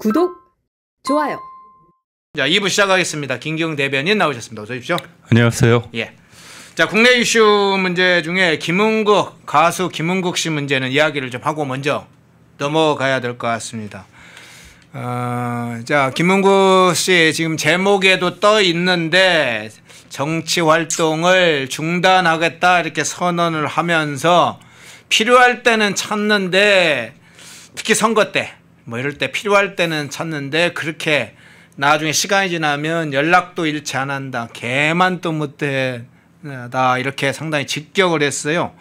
구독, 좋아요. 자, 2부 시작하겠습니다. 김기웅 대변인 나오셨습니다. 어서 오십시오. 안녕하세요. 예. 자, 국내 이슈 문제 중에 가수 김은국 씨 문제는 이야기를 좀 하고 먼저 넘어가야 될 것 같습니다. 자, 김은국 씨 지금 제목에도 떠 있는데 정치 활동을 중단하겠다 이렇게 선언을 하면서 필요할 때는 찾는데, 특히 선거 때 뭐 이럴 때 필요할 때는 찾는데 그렇게 나중에 시간이 지나면 연락도 일치 안 한다, 개만 또 못해다, 이렇게 상당히 직격을 했어요.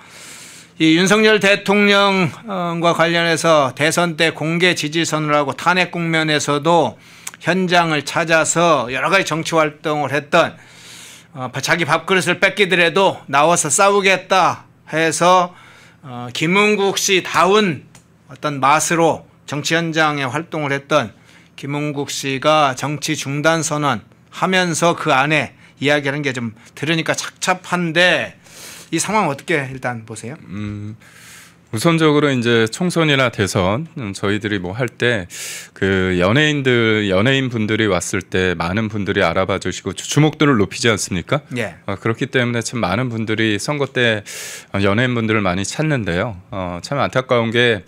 이 윤석열 대통령과 관련해서 대선 때 공개 지지선을 하고 탄핵 국면에서도 현장을 찾아서 여러 가지 정치 활동을 했던, 자기 밥그릇을 뺏기더라도 나와서 싸우겠다 해서 김은국 씨 다운 어떤 맛으로 정치 현장에 활동을 했던 김은국 씨가 정치 중단 선언하면서 그 안에 이야기하는 게 좀 들으니까 착잡한데, 이 상황 어떻게 일단 보세요? 우선적으로 이제 총선이나 대선 저희들이 뭐 할 때 그 연예인 분들이 왔을 때 많은 분들이 알아봐 주시고 주목도를 높이지 않습니까? 예. 그렇기 때문에 참 많은 분들이 선거 때 연예인 분들을 많이 찾는데요. 참 안타까운 게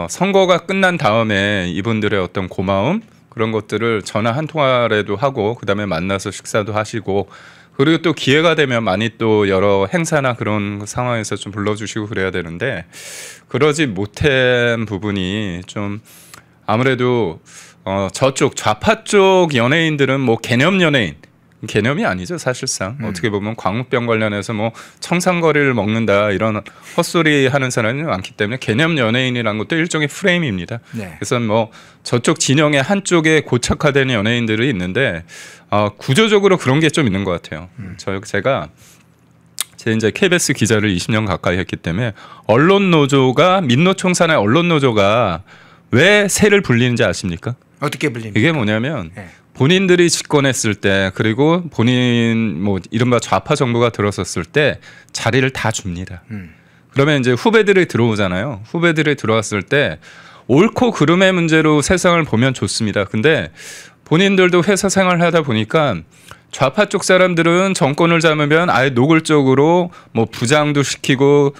선거가 끝난 다음에 이분들의 어떤 고마움, 그런 것들을 전화 한 통화라도 하고 그다음에 만나서 식사도 하시고, 그리고 또 기회가 되면 많이 또 여러 행사나 그런 상황에서 좀 불러주시고 그래야 되는데, 그러지 못한 부분이 좀 아무래도 저쪽 좌파 쪽 연예인들은 뭐 개념 연예인, 개념이 아니죠 사실상. 어떻게 보면 광우병 관련해서 뭐 청산거리를 먹는다 이런 헛소리 하는 사람이 많기 때문에 개념 연예인이라는 것도 일종의 프레임입니다. 네. 그래서 뭐 저쪽 진영의 한쪽에 고착화된 연예인들이 있는데 구조적으로 그런 게 좀 있는 것 같아요. 제가 이제 KBS 기자를 20년 가까이 했기 때문에 언론노조가, 민노총산의 언론노조가 왜 새를 불리는지 아십니까? 어떻게 불립니까? 이게 뭐냐면 네. 본인들이 집권했을 때, 그리고 본인 뭐 이른바 좌파 정부가 들어섰을 때 자리를 다 줍니다. 그러면 이제 후배들이 들어오잖아요. 후배들이 들어왔을 때 옳고 그름의 문제로 세상을 보면 좋습니다. 근데 본인들도 회사 생활을 하다 보니까 좌파 쪽 사람들은 정권을 잡으면 아예 노골적으로 뭐 부장도 시키고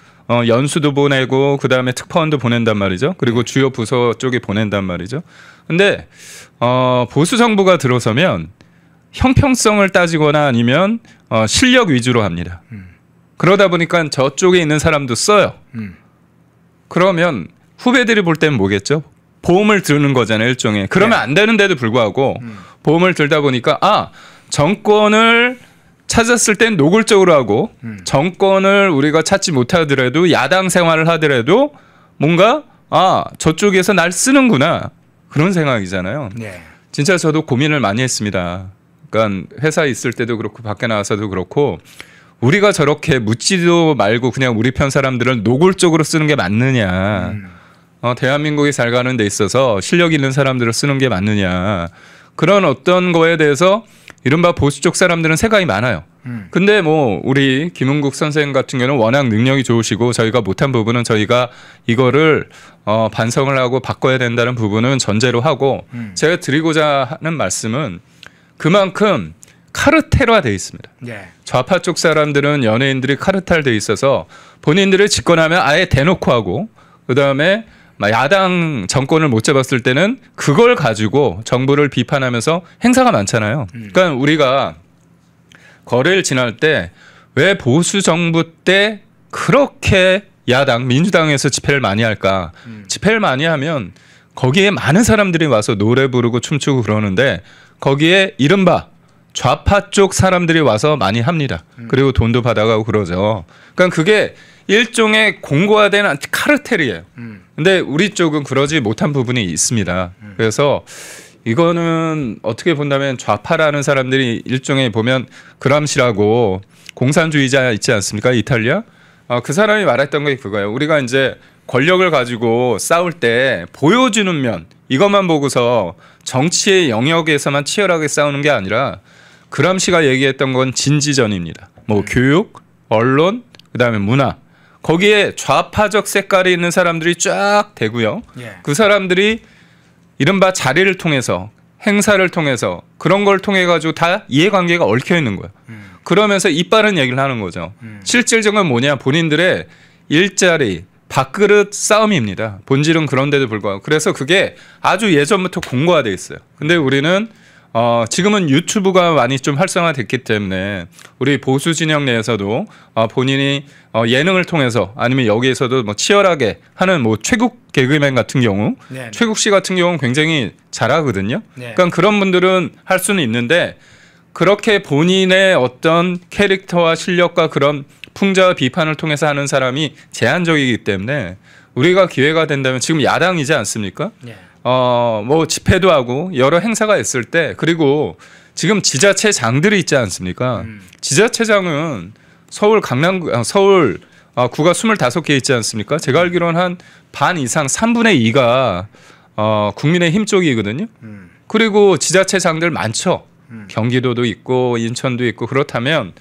연수도 보내고 그다음에 특파원도 보낸단 말이죠. 그리고 주요 부서 쪽에 보낸단 말이죠. 근데 보수 정부가 들어서면 형평성을 따지거나 아니면 실력 위주로 합니다. 그러다 보니까 저쪽에 있는 사람도 써요. 그러면 후배들이 볼 때는 뭐겠죠? 보험을 드는 거잖아요, 일종의. 그러면 안 되는데도 불구하고 보험을 들다 보니까 정권을 찾았을 땐 노골적으로 하고, 정권을 우리가 찾지 못하더라도 야당 생활을 하더라도 뭔가 저쪽에서 날 쓰는구나, 그런 생각이잖아요. 네. 진짜 저도 고민을 많이 했습니다. 그러니까 회사에 있을 때도 그렇고 밖에 나와서도 그렇고, 우리가 저렇게 묻지도 말고 그냥 우리 편 사람들을 노골적으로 쓰는 게 맞느냐, 대한민국이 잘 가는 데 있어서 실력 있는 사람들을 쓰는 게 맞느냐, 그런 어떤 거에 대해서 이른바 보수 쪽 사람들은 생각이 많아요. 근데 뭐 우리 김은국 선생님 같은 경우는 워낙 능력이 좋으시고, 저희가 못한 부분은 저희가 이거를 반성을 하고 바꿔야 된다는 부분은 전제로 하고, 제가 드리고자 하는 말씀은 그만큼 카르텔화되어 있습니다. 네. 좌파 쪽 사람들은, 연예인들이 카르텔되어 있어서 본인들이 집권하면 아예 대놓고 하고, 그다음에 야당 정권을 못 잡았을 때는 그걸 가지고 정부를 비판하면서 행사가 많잖아요. 그러니까 우리가 거리를 지날 때 왜 보수 정부 때 그렇게 야당, 민주당에서 집회를 많이 할까? 집회를 많이 하면 거기에 많은 사람들이 와서 노래 부르고 춤추고 그러는데, 거기에 이른바 좌파 쪽 사람들이 와서 많이 합니다. 그리고 돈도 받아가고 그러죠. 그러니까 그게 일종의 공고화된 카르텔이에요. 근데 우리 쪽은 그러지 못한 부분이 있습니다. 그래서 이거는 어떻게 본다면 좌파라는 사람들이 일종의 보면 그람시라고 공산주의자 있지 않습니까? 이탈리아? 그 사람이 말했던 게 그거예요. 우리가 이제 권력을 가지고 싸울 때 보여주는 면, 이것만 보고서 정치의 영역에서만 치열하게 싸우는 게 아니라, 그람시가 얘기했던 건 진지전입니다. 뭐 교육, 언론, 그다음에 문화. 거기에 좌파적 색깔이 있는 사람들이 쫙 되고요. 그 사람들이 이른바 자리를 통해서 행사를 통해서 그런 걸 통해 가지고 다 이해관계가 얽혀 있는 거예요. 그러면서 이빠른 얘기를 하는 거죠. 실질적인 뭐냐 본인들의 일자리 밥그릇 싸움입니다. 본질은 그런데도 불구하고 그래서 그게 아주 예전부터 공고화돼 있어요. 근데 우리는 지금은 유튜브가 많이 좀 활성화됐기 때문에 우리 보수 진영 내에서도 본인이 예능을 통해서 아니면 여기에서도 뭐 치열하게 하는 뭐 최국 개그맨 같은 경우 네. 최국 씨 같은 경우는 굉장히 잘하거든요. 네. 그러니까 그런 분들은 할 수는 있는데 그렇게 본인의 어떤 캐릭터와 실력과 그런 풍자와 비판을 통해서 하는 사람이 제한적이기 때문에 우리가 기회가 된다면 지금 야당이지 않습니까? 네. 뭐 집회도 하고 여러 행사가 있을 때 그리고 지금 지자체장들이 있지 않습니까? 지자체장은 서울 서울 구가 25개 있지 않습니까? 제가 알기로는 한 반 이상 3분의 2가 국민의힘 쪽이거든요. 그리고 지자체장들 많죠. 경기도도 있고 인천도 있고 그렇다면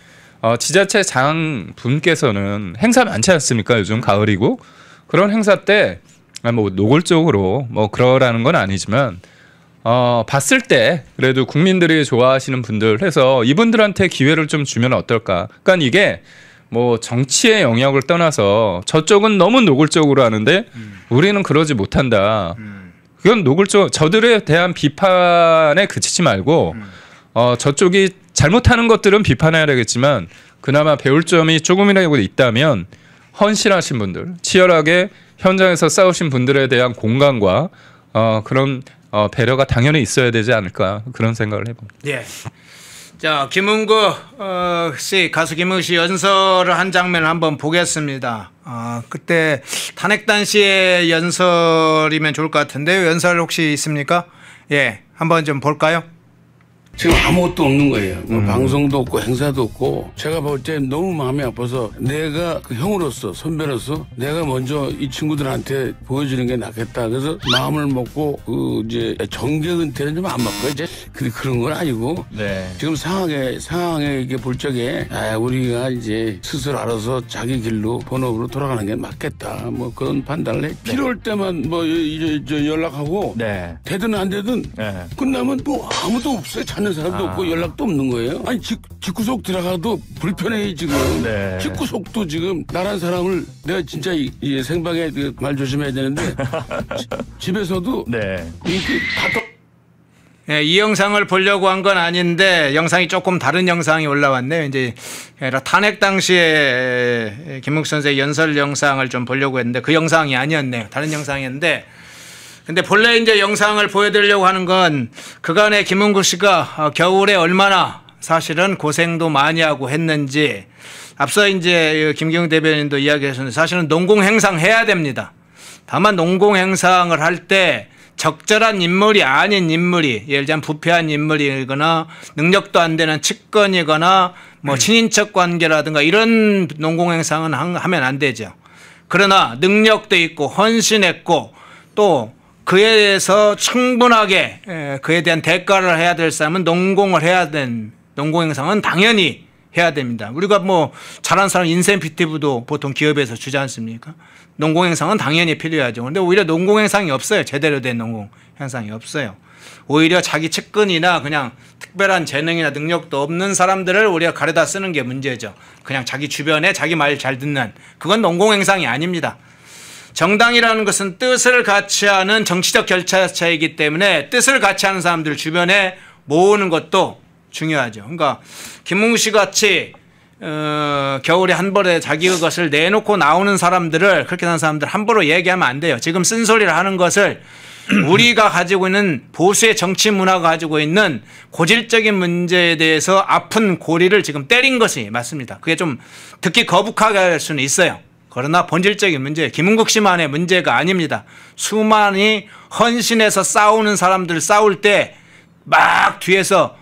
지자체장 분께서는 행사 많지 않습니까? 요즘 가을이고 그런 행사 때 뭐 노골적으로 뭐 그러라는 건 아니지만 봤을 때 그래도 국민들이 좋아하시는 분들 해서 이분들한테 기회를 좀 주면 어떨까? 그러니까 이게 뭐 정치의 영역을 떠나서 저쪽은 너무 노골적으로 하는데 우리는 그러지 못한다. 그건 노골적 저들에 대한 비판에 그치지 말고 저쪽이 잘못하는 것들은 비판해야 되겠지만 그나마 배울 점이 조금이라도 있다면 헌신하신 분들, 치열하게 현장에서 싸우신 분들에 대한 공감과 그런 배려가 당연히 있어야 되지 않을까 그런 생각을 해봅니다. 예. 자, 김은국 씨 가수 김은국 씨 연설을 한 장면을 한번 보겠습니다. 그때 탄핵단 씨의 연설이면 좋을 것 같은데요. 연설 혹시 있습니까? 예, 한번 좀 볼까요? 지금 아무것도 없는 거예요. 뭐 방송도 없고 행사도 없고 제가 볼 때 너무 마음이 아파서 내가 그 형으로서 선배로서 내가 먼저 이 친구들한테 보여주는 게 낫겠다. 그래서 마음을 먹고 그 이제 정계 은퇴는 좀 안 맞고 이제 그런 건 아니고 네. 지금 상황에 이게 볼 적에 우리가 이제 스스로 알아서 자기 길로 본업으로 돌아가는 게 맞겠다. 뭐 그런 판단을 해. 필요할 때만 뭐 이제 연락하고 네. 되든 안 되든 네. 끝나면 뭐 아무도 없어요. 찾는 사람도 없고 연락도 없는 거예요. 아니 집구석 들어가도 불편해 지금. 네. 집구석도 지금 나란 사람을 내가 진짜 이 생방에 말 조심해야 되는데 집에서도 네. 네, 이 영상을 보려고 한 건 아닌데 영상이 조금 다른 영상이 올라왔네요. 이제 탄핵 당시에 김은국 선생의 연설 영상을 좀 보려고 했는데 그 영상이 아니었네요. 다른 영상이었는데 근데 본래 이제 영상을 보여드리려고 하는 건 그간에 김은국 씨가 겨울에 얼마나 사실은 고생도 많이 하고 했는지 앞서 이제 김경영 대변인도 이야기하셨는데 사실은 농공행상 해야 됩니다. 다만 농공행상을 할 때 적절한 인물이 아닌 인물이 예를 들면 부패한 인물이거나 능력도 안 되는 측근이거나 뭐 친인척 관계라든가 이런 농공행상은 하면 안 되죠. 그러나 능력도 있고 헌신했고 또 그에 대해서 충분하게 그에 대한 대가를 해야 될 사람은 농공을 해야 된 농공행상은 당연히 해야 됩니다. 우리가 뭐 잘하는 사람 인센티브도 보통 기업에서 주지 않습니까? 농공행상은 당연히 필요하죠. 그런데 오히려 농공행상이 없어요. 제대로 된 농공행상이 없어요. 오히려 자기 측근이나 그냥 특별한 재능이나 능력도 없는 사람들을 우리가 가려다 쓰는 게 문제죠. 그냥 자기 주변에 자기 말 잘 듣는 그건 농공행상이 아닙니다. 정당이라는 것은 뜻을 같이 하는 정치적 결차이기 때문에 뜻을 같이 하는 사람들 주변에 모으는 것도 중요하죠. 그러니까 김은국 씨 같이 겨울에 한 벌에 자기 것을 내놓고 나오는 사람들을 그렇게 사는 사람들 함부로 얘기하면 안 돼요. 지금 쓴소리를 하는 것을 우리가 가지고 있는 보수의 정치 문화가 가지고 있는 고질적인 문제에 대해서 아픈 고리를 지금 때린 것이 맞습니다. 그게 좀 듣기 거북하게 할 수는 있어요. 그러나 본질적인 문제, 김은국 씨만의 문제가 아닙니다. 수많이 헌신해서 싸우는 사람들 싸울 때 막 뒤에서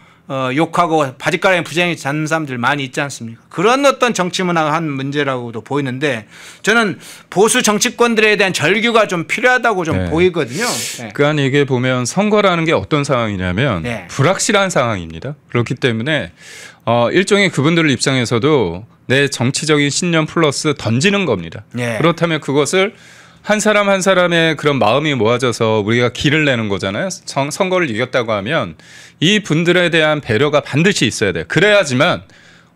욕하고 바짓가랑이 부정이 잡는 사람들 많이 있지 않습니까? 그런 어떤 정치 문화가 한 문제라고도 보이는데 저는 보수 정치권들에 대한 절규가 좀 필요하다고 좀 보이거든요. 네. 그러니까 이게 보면 선거라는 게 어떤 상황이냐면 불확실한 상황입니다. 그렇기 때문에 일종의 그분들 입장에서도 내 정치적인 신념 플러스 던지는 겁니다. 그렇다면 그것을 한 사람 한 사람의 그런 마음이 모아져서 우리가 길을 내는 거잖아요. 선거를 이겼다고 하면 이 분들에 대한 배려가 반드시 있어야 돼요. 그래야지만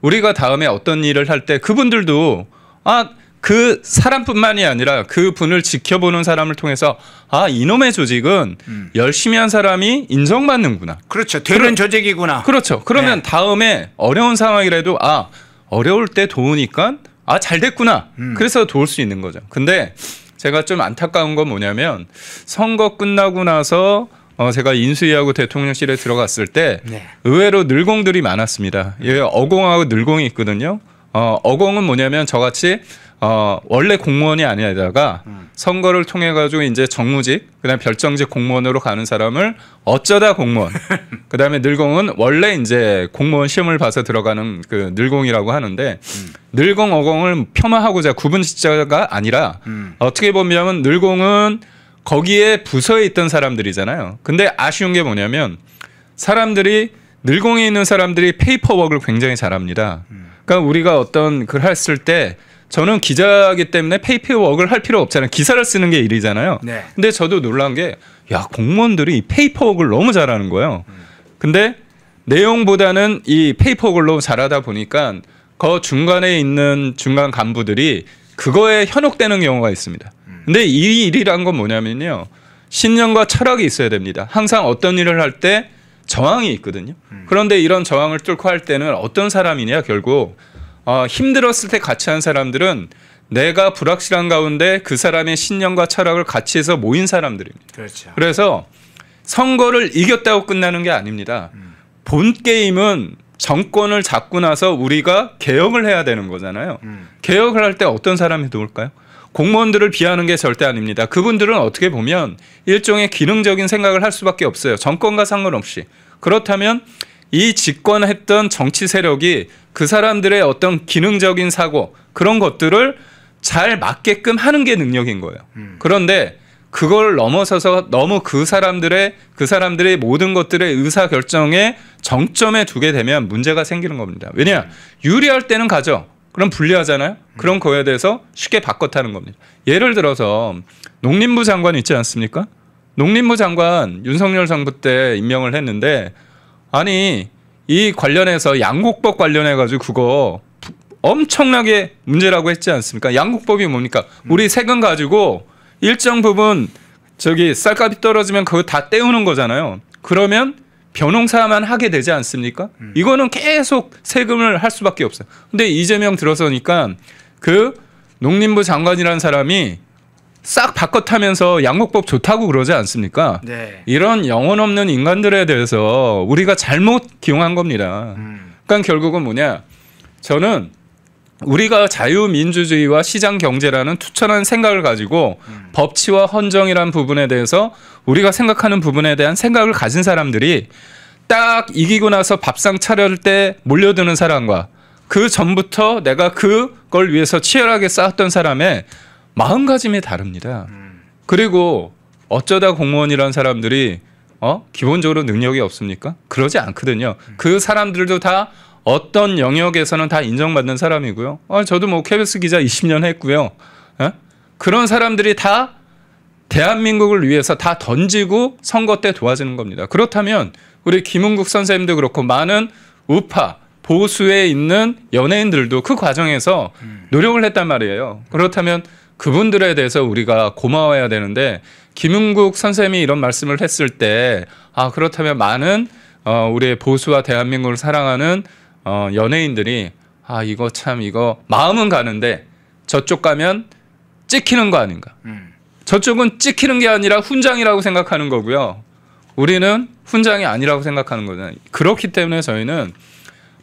우리가 다음에 어떤 일을 할 때 그분들도 그 사람뿐만이 아니라 그 분을 지켜보는 사람을 통해서 이놈의 조직은 열심히 한 사람이 인정받는구나. 그렇죠. 되는 조직이구나. 그렇죠. 그러면 다음에 어려운 상황이라도 어려울 때 도우니까 잘 됐구나. 그래서 도울 수 있는 거죠. 근데 제가 좀 안타까운 건 뭐냐면 선거 끝나고 나서 제가 인수위하고 대통령실에 들어갔을 때 의외로 늘공들이 많았습니다. 어공하고 늘공이 있거든요. 어공은 뭐냐면 저같이 원래 공무원이 아니다가 선거를 통해 가지고 이제 정무직, 그다음에 별정직 공무원으로 가는 사람을 어쩌다 공무원. 그다음에 늘공은 원래 이제 공무원 시험을 봐서 들어가는 그 늘공이라고 하는데 늘공 어공을 폄하하고자 구분짓자가 아니라 어떻게 보면 늘공은 거기에 부서에 있던 사람들이잖아요. 근데 아쉬운 게 뭐냐면 사람들이 늘공에 있는 사람들이 페이퍼워크를 굉장히 잘합니다. 그러니까 우리가 어떤 글 했을 때 저는 기자이기 때문에 페이퍼워크를 할 필요 없잖아요. 기사를 쓰는 게 일이잖아요. 네. 근데 저도 놀란 게 공무원들이 페이퍼워크를 너무 잘하는 거예요. 근데 내용보다는 이 페이퍼워크를 너무 잘하다 보니까 그 중간에 있는 중간 간부들이 그거에 현혹되는 경우가 있습니다. 근데 이 일이란 건 뭐냐면요. 신념과 철학이 있어야 됩니다. 항상 어떤 일을 할 때 저항이 있거든요. 그런데 이런 저항을 뚫고 할 때는 어떤 사람이냐 결국 힘들었을 때 같이 한 사람들은 내가 불확실한 가운데 그 사람의 신념과 철학을 같이 해서 모인 사람들입니다. 그렇죠. 그래서 선거를 이겼다고 끝나는 게 아닙니다. 본 게임은 정권을 잡고 나서 우리가 개혁을 해야 되는 거잖아요. 개혁을 할 때 어떤 사람이 도울까요? 공무원들을 비하하는 게 절대 아닙니다. 그분들은 어떻게 보면 일종의 기능적인 생각을 할 수밖에 없어요. 정권과 상관없이. 그렇다면 이 집권했던 정치 세력이 그 사람들의 어떤 기능적인 사고 그런 것들을 잘 맞게끔 하는 게 능력인 거예요. 그런데 그걸 넘어서서 너무 그 사람들의 모든 것들의 의사 결정에 정점에 두게 되면 문제가 생기는 겁니다. 왜냐? 유리할 때는 가죠. 그럼 불리하잖아요. 그럼 그거에 대해서 쉽게 바꿔 타는 겁니다. 예를 들어서 농림부 장관 있지 않습니까? 농림부 장관 윤석열 정부 때 임명을 했는데 이 관련해서 양곡법 관련해 가지고 그거 엄청나게 문제라고 했지 않습니까? 양곡법이 뭡니까? 우리 세금 가지고 일정 부분 쌀값이 떨어지면 그거 다 떼우는 거잖아요. 그러면 벼농사만 하게 되지 않습니까? 이거는 계속 세금을 할 수밖에 없어요. 근데 이재명 들어서니까 그 농림부 장관이라는 사람이 싹 바꿔타면서 양곡법 좋다고 그러지 않습니까? 네. 이런 영혼 없는 인간들에 대해서 우리가 잘못 기용한 겁니다. 그러니까 결국은 뭐냐? 저는 우리가 자유민주주의와 시장경제라는 투철한 생각을 가지고 법치와 헌정이라는 부분에 대해서 우리가 생각하는 부분에 대한 생각을 가진 사람들이 딱 이기고 나서 밥상 차릴 때 몰려드는 사람과 그 전부터 내가 그걸 위해서 치열하게 싸웠던 사람의 마음가짐이 다릅니다. 그리고 어쩌다 공무원이라는 사람들이 기본적으로 능력이 없습니까? 그러지 않거든요. 그 사람들도 다 어떤 영역에서는 다 인정받는 사람이고요. 저도 KBS 기자 20년 했고요. 그런 사람들이 다 대한민국을 위해서 다 던지고 선거 때 도와주는 겁니다. 그렇다면 우리 김은국 선생님도 그렇고 많은 우파 보수에 있는 연예인들도 그 과정에서 노력을 했단 말이에요. 그렇다면 그분들에 대해서 우리가 고마워해야 되는데 김은국 선생님이 이런 말씀을 했을 때 그렇다면 많은 우리의 보수와 대한민국을 사랑하는 연예인들이 이거 마음은 가는데 저쪽 가면 찍히는 거 아닌가. 저쪽은 찍히는 게 아니라 훈장이라고 생각하는 거고요. 우리는 훈장이 아니라고 생각하는 거잖아요. 그렇기 때문에 저희는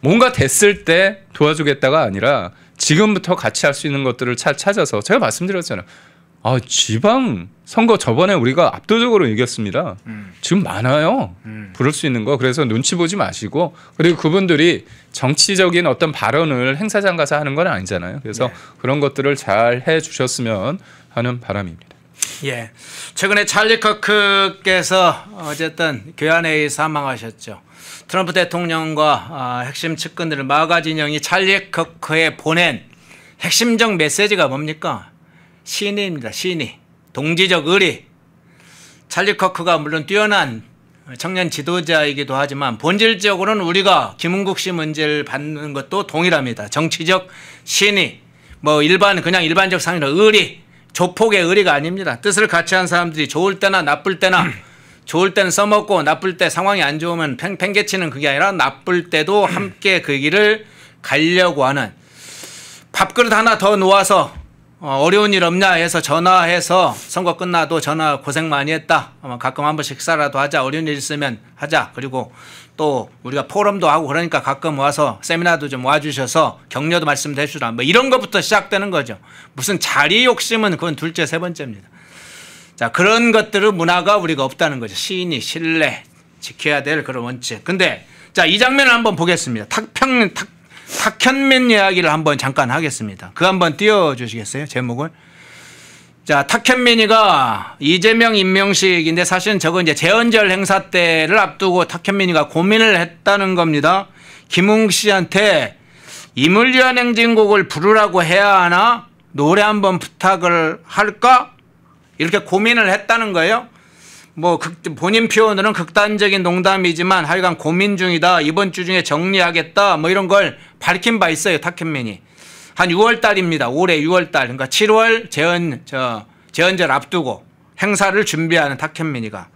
뭔가 됐을 때 도와주겠다가 아니라 지금부터 같이 할 수 있는 것들을 찾아서 제가 말씀드렸잖아요. 지방 선거 저번에 우리가 압도적으로 이겼습니다. 지금 많아요. 부를 수 있는 거. 그래서 눈치 보지 마시고 그리고 그분들이 정치적인 어떤 발언을 행사장 가서 하는 건 아니잖아요. 그래서 그런 것들을 잘 해주셨으면 하는 바람입니다. 예, 최근에 찰리 커크께서 어쨌든 교환회의 사망하셨죠. 트럼프 대통령과 핵심 측근들을 마가 진영이 찰리 커크에 보낸 핵심적 메시지가 뭡니까? 신의입니다. 신의. 동지적 의리, 찰리 커크가 물론 뛰어난 청년 지도자이기도 하지만 본질적으로는 우리가 김은국 씨 문제를 받는 것도 동일합니다. 정치적 신의, 뭐 그냥 일반적 상의로 의리, 조폭의 의리가 아닙니다. 뜻을 같이 한 사람들이 좋을 때나 나쁠 때나 좋을 때는 써먹고 나쁠 때 상황이 안 좋으면 팽개치는 그게 아니라 나쁠 때도 함께 그 길을 가려고 하는, 밥그릇 하나 더 놓아서 어려운 일 없냐 해서 전화해서 선거 끝나도 전화 고생 많이 했다. 가끔 한 번씩 식사라도 하자. 어려운 일 있으면 하자. 그리고 또 우리가 포럼도 하고 그러니까 가끔 와서 세미나도 좀 와주셔서 격려도 말씀도 해주라. 뭐 이런 것부터 시작되는 거죠. 무슨 자리 욕심은 그건 둘째 세 번째입니다. 자, 그런 것들은 문화가 우리가 없다는 거죠. 시인이 신뢰 지켜야 될 그런 원칙. 근데 자, 이 장면을 한번 보겠습니다. 탁현민 이야기를 한번 잠깐 하겠습니다. 그거 한번 띄워주시겠어요? 제목을. 자, 탁현민이가 이재명 임명식인데 사실은 저거 이제 재헌절 행사 때를 앞두고 탁현민이가 고민을 했다는 겁니다. 김웅 씨한테 이물리한 행진곡을 부르라고 해야 하나? 노래 한번 부탁을 할까? 이렇게 고민을 했다는 거예요. 뭐 본인 표현으로는 극단적인 농담이지만 하여간 고민 중이다. 이번 주 중에 정리하겠다. 뭐 이런 걸 밝힌 바 있어요. 탁현민이. 한 6월 달입니다. 올해 6월 달. 그러니까 7월 재헌절 앞두고 행사를 준비하는 탁현민이가.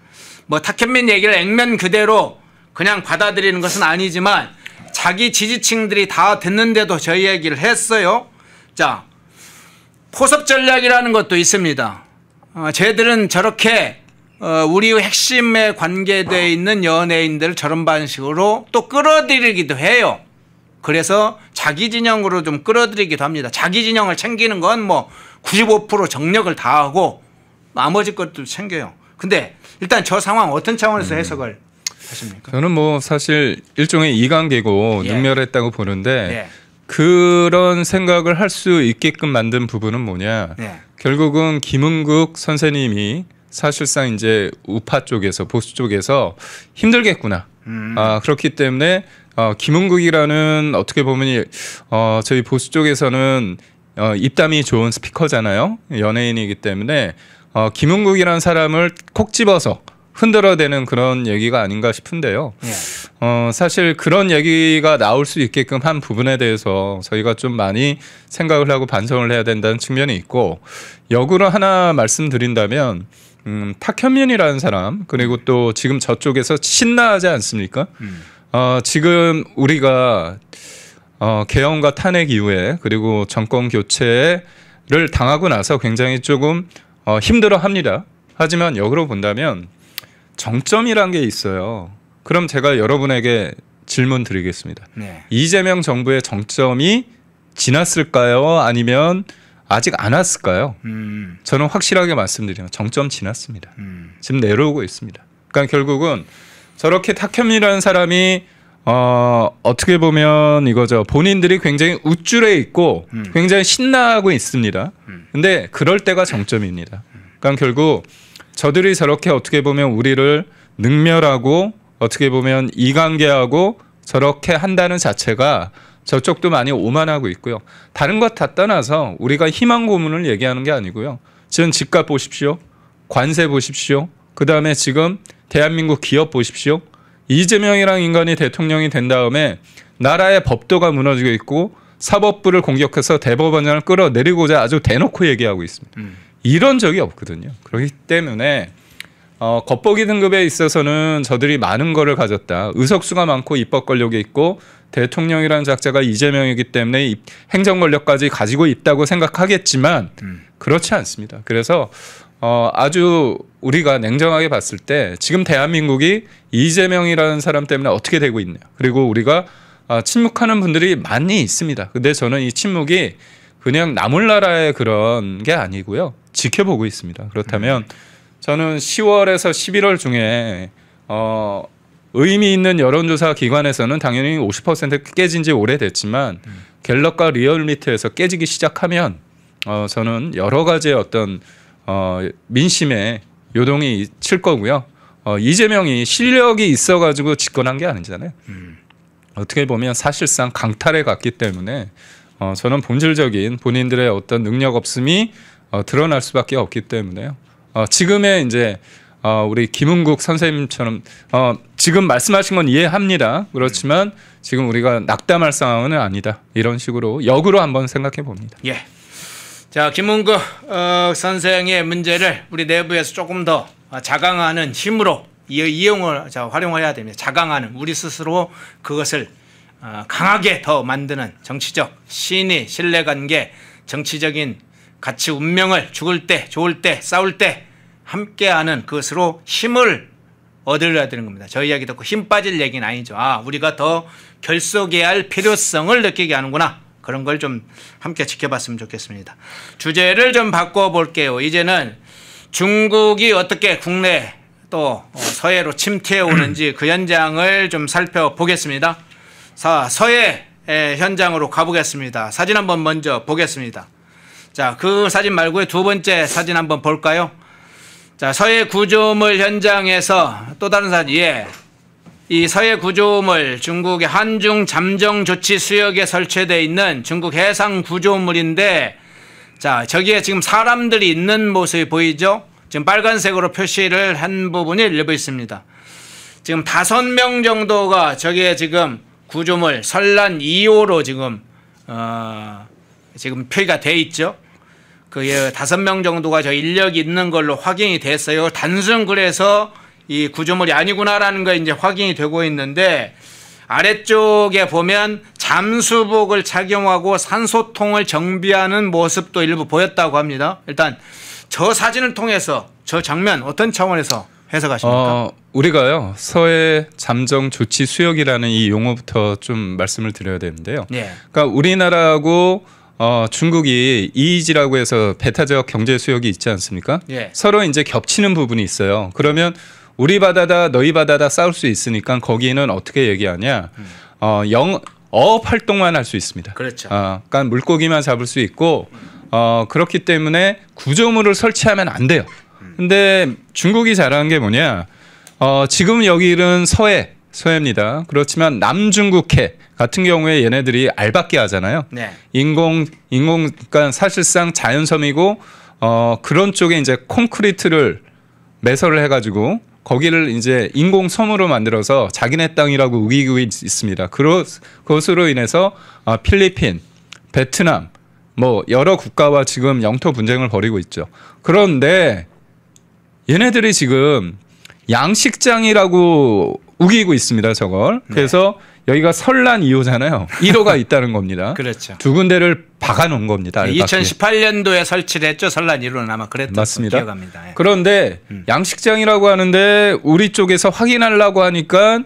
뭐 탁현민 얘기를 액면 그대로 그냥 받아들이는 것은 아니지만 자기 지지층들이 다 듣는데도 저희 얘기를 했어요. 자, 포섭 전략이라는 것도 있습니다. 쟤들은 저렇게 우리 핵심에 관계되어 있는 연예인들을 저런 방식으로 또 끌어들이기도 해요. 그래서 자기 진영으로 좀 끌어들이기도 합니다. 자기 진영을 챙기는 건 뭐 95% 정력을 다하고 나머지 것도 챙겨요. 근데 일단 저 상황 어떤 차원에서 해석을 하십니까? 저는 뭐 사실 일종의 이관계고 예. 능멸했다고 보는데 예. 그런 생각을 할 수 있게끔 만든 부분은 뭐냐? 예. 결국은 김은국 선생님이 사실상 이제 우파 쪽에서 보수 쪽에서 힘들겠구나. 그렇기 때문에 김은국이라는 어떻게 보면 저희 보수 쪽에서는 입담이 좋은 스피커잖아요. 연예인이기 때문에 김은국이라는 사람을 콕 집어서 흔들어대는 그런 얘기가 아닌가 싶은데요. 예. 사실 그런 얘기가 나올 수 있게끔 한 부분에 대해서 저희가 좀 많이 생각을 하고 반성을 해야 된다는 측면이 있고, 역으로 하나 말씀드린다면 탁현민이라는 사람, 그리고 또 지금 저쪽에서 신나하지 않습니까? 지금 우리가 개헌과 탄핵 이후에 그리고 정권 교체를 당하고 나서 굉장히 조금 힘들어합니다. 하지만 역으로 본다면 정점이란 게 있어요. 그럼 제가 여러분에게 질문 드리겠습니다. 네. 이재명 정부의 정점이 지났을까요? 아니면 아직 안 왔을까요? 저는 확실하게 말씀드리면 정점 지났습니다. 지금 내려오고 있습니다. 그러니까 결국은 저렇게 탁현민이라는 사람이 어떻게 보면 이거죠. 본인들이 굉장히 우쭐해 있고 굉장히 신나하고 있습니다. 근데 그럴 때가 정점입니다. 그러니까 결국 저들이 저렇게 어떻게 보면 우리를 능멸하고 어떻게 보면 이관계하고 저렇게 한다는 자체가 저쪽도 많이 오만하고 있고요. 다른 것 다 떠나서 우리가 희망 고문을 얘기하는 게 아니고요. 지금 집값 보십시오. 관세 보십시오. 그다음에 지금 대한민국 기업 보십시오. 이재명이랑 인간이 대통령이 된 다음에 나라의 법도가 무너지고 있고 사법부를 공격해서 대법원장을 끌어내리고자 아주 대놓고 얘기하고 있습니다. 이런 적이 없거든요. 그렇기 때문에 겉보기 등급에 있어서는 저들이 많은 거를 가졌다. 의석수가 많고 입법 권력이 있고 대통령이라는 작자가 이재명이기 때문에 행정 권력까지 가지고 있다고 생각하겠지만 그렇지 않습니다. 그래서 아주 우리가 냉정하게 봤을 때 지금 대한민국이 이재명이라는 사람 때문에 어떻게 되고 있냐. 그리고 우리가 침묵하는 분들이 많이 있습니다. 근데 저는 이 침묵이 그냥 남을 나라의 그런 게 아니고요. 지켜보고 있습니다. 그렇다면 저는 10월에서 11월 중에 의미 있는 여론조사 기관에서는 당연히 50% 깨진 지 오래됐지만 갤럽과 리얼미터에서 깨지기 시작하면 저는 여러 가지의 어떤 민심의 요동이 칠 거고요. 이재명이 실력이 있어가지고 집권한 게 아니잖아요. 어떻게 보면 사실상 강탈에 갔기 때문에 저는 본질적인 본인들의 어떤 능력 없음이 드러날 수밖에 없기 때문에요. 지금의 이제 우리 김은국 선생님처럼 지금 말씀하신 건 이해합니다. 그렇지만 지금 우리가 낙담할 상황은 아니다. 이런 식으로 역으로 한번 생각해 봅니다. 예. 자, 김은국 선생의 문제를 우리 내부에서 조금 더 자강하는 힘으로 이용을 활용해야 됩니다. 자강하는 우리 스스로 그것을 강하게 더 만드는 정치적 신의 신뢰관계 정치적인 가치 운명을 죽을 때 좋을 때 싸울 때 함께하는 그것으로 힘을 얻으려야 되는 겁니다. 저 이야기 듣고 힘 빠질 얘기는 아니죠. 우리가 더 결속해야 할 필요성을 느끼게 하는구나. 그런 걸 좀 함께 지켜봤으면 좋겠습니다. 주제를 좀 바꿔볼게요. 이제는 중국이 어떻게 국내 또 서해로 침투해 오는지 그 현장을 좀 살펴보겠습니다. 서해 현장으로 가보겠습니다. 사진 한번 먼저 보겠습니다. 자, 그 사진 말고 두 번째 사진 한번 볼까요? 자, 서해 구조물 현장에서 또 다른 사진. 이 서해 구조물 중국의 한중 잠정 조치 수역에 설치되어 있는 중국 해상 구조물인데, 자, 저기에 지금 사람들이 있는 모습이 보이죠? 지금 빨간색으로 표시를 한 부분이 일부 있습니다. 지금 5명 정도가 저기에 지금 구조물 선란 2호로 지금 표기가 돼 있죠. 그 5명 정도가 저 인력이 있는 걸로 확인이 됐어요. 단순 그래서 이 구조물이 아니구나라는 거 이제 확인이 되고 있는데, 아래쪽에 보면 잠수복을 착용하고 산소통을 정비하는 모습도 일부 보였다고 합니다. 일단 저 사진을 통해서 저 장면 어떤 차원에서 해석하십니까? 우리가요 서해 잠정 조치 수역이라는 이 용어부터 좀 말씀을 드려야 되는데요. 예. 그러니까 우리나라하고 중국이 EEZ라고 해서 배타적 경제 수역이 있지 않습니까? 예. 서로 이제 겹치는 부분이 있어요. 그러면 우리 바다다 너희 바다다 싸울 수 있으니까 거기는 어떻게 얘기하냐? 어업 활동만 할 수 있습니다. 그렇죠. 그러니까 물고기만 잡을 수 있고 그렇기 때문에 구조물을 설치하면 안 돼요. 근데 중국이 잘하는 게 뭐냐? 지금 여기는 서해입니다. 그렇지만 남중국해 같은 경우에 얘네들이 알박기 하잖아요. 네. 그러니까 사실상 자연섬이고 그런 쪽에 이제 콘크리트를 매설을 해가지고 거기를 이제 인공섬으로 만들어서 자기네 땅이라고 우기고 있습니다. 그것으로 인해서 필리핀, 베트남 뭐 여러 국가와 지금 영토 분쟁을 벌이고 있죠. 그런데 얘네들이 지금 양식장이라고 우기고 있습니다. 저걸. 그래서 여기가 설란 2호잖아요. 1호가 있다는 겁니다. 그렇죠. 두 군데를 박아놓은 겁니다. 2018년도에 설치를 했죠. 설란 1호는 아마 그랬던 맞습니다. 기억합니다. 그런데 양식장이라고 하는데 우리 쪽에서 확인하려고 하니까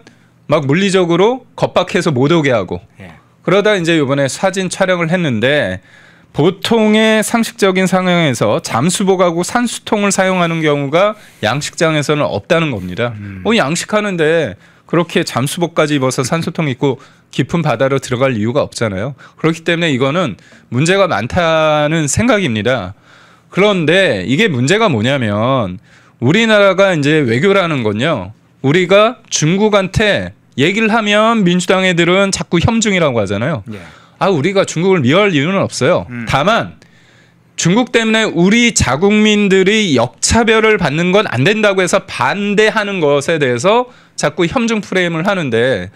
막 물리적으로 겁박해서 못 오게 하고 그러다 이제 이번에 사진 촬영을 했는데 보통의 상식적인 상황에서 잠수복하고 산수통을 사용하는 경우가 양식장에서는 없다는 겁니다. 양식하는데 그렇게 잠수복까지 입어서 산소통 입고 깊은 바다로 들어갈 이유가 없잖아요. 그렇기 때문에 이거는 문제가 많다는 생각입니다. 그런데 이게 문제가 뭐냐면 우리나라가 이제 외교라는 건요. 우리가 중국한테 얘기를 하면 민주당 애들은 자꾸 혐중이라고 하잖아요. 우리가 중국을 미워할 이유는 없어요. 다만 중국 때문에 우리 자국민들이 역차별을 받는 건 안 된다고 해서 반대하는 것에 대해서 자꾸 혐중 프레임을 하는데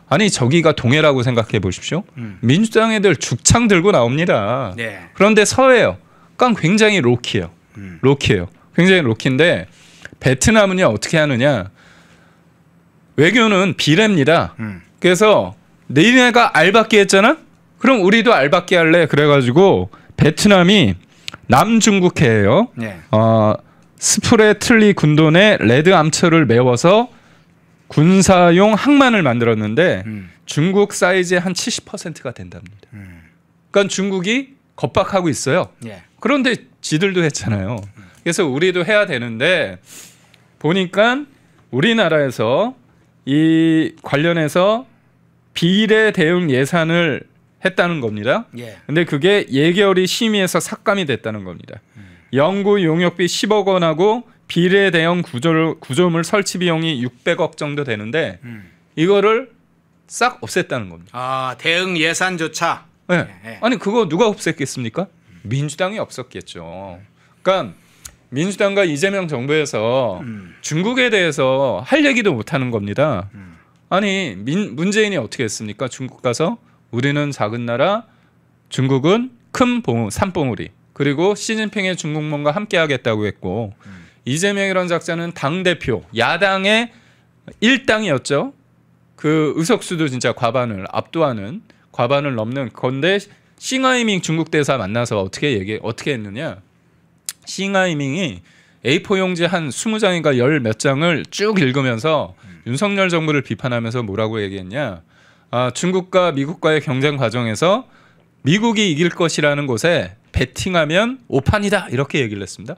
아니 저기가 동해라고 생각해 보십시오. 민주당 애들 죽창 들고 나옵니다. 그런데 서해요. 그러니까 굉장히 로키해요. 굉장히 로키인데 베트남은요 어떻게 하느냐. 외교는 비례입니다. 그래서 너희네가 알박기 했잖아? 그럼 우리도 알박기 할래? 그래가지고 베트남이 남중국해예요. 스프레틀리 군돈에 레드 암철을 메워서 군사용 항만을 만들었는데 중국 사이즈의 한 70%가 된답니다. 그러니까 중국이 겁박하고 있어요. 그런데 지들도 했잖아요. 그래서 우리도 해야 되는데 보니까 우리나라에서 이 관련해서 비례 대응 예산을 했다는 겁니다. 근데 그게 예결위 심의에서 삭감이 됐다는 겁니다. 연구 용역비 10억 원하고 비례 대형 구조물 설치 비용이 600억 정도 되는데 이거를 싹 없앴다는 겁니다. 대응 예산조차. 아니 그거 누가 없앴겠습니까? 민주당이 없었겠죠. 그러니까 민주당과 이재명 정부에서 중국에 대해서 할 얘기도 못하는 겁니다. 아니 문재인이 어떻게 했습니까? 중국 가서 우리는 작은 나라, 중국은 큰 산봉우리. 그리고 시진핑의 중국몽과 함께하겠다고 했고 이재명이라는 작자는 당대표, 야당의 1당이었죠. 그 의석수도 진짜 압도하는 과반을 넘는 건데 싱하이밍 중국 대사 만나서 어떻게 했느냐? 싱하이밍이 A4 용지 한 20장인가 10 몇 장을 쭉 읽으면서 윤석열 정부를 비판하면서 뭐라고 얘기했냐? 중국과 미국과의 경쟁 과정에서 미국이 이길 것이라는 곳에 베팅하면 오판이다 이렇게 얘기를 했습니다.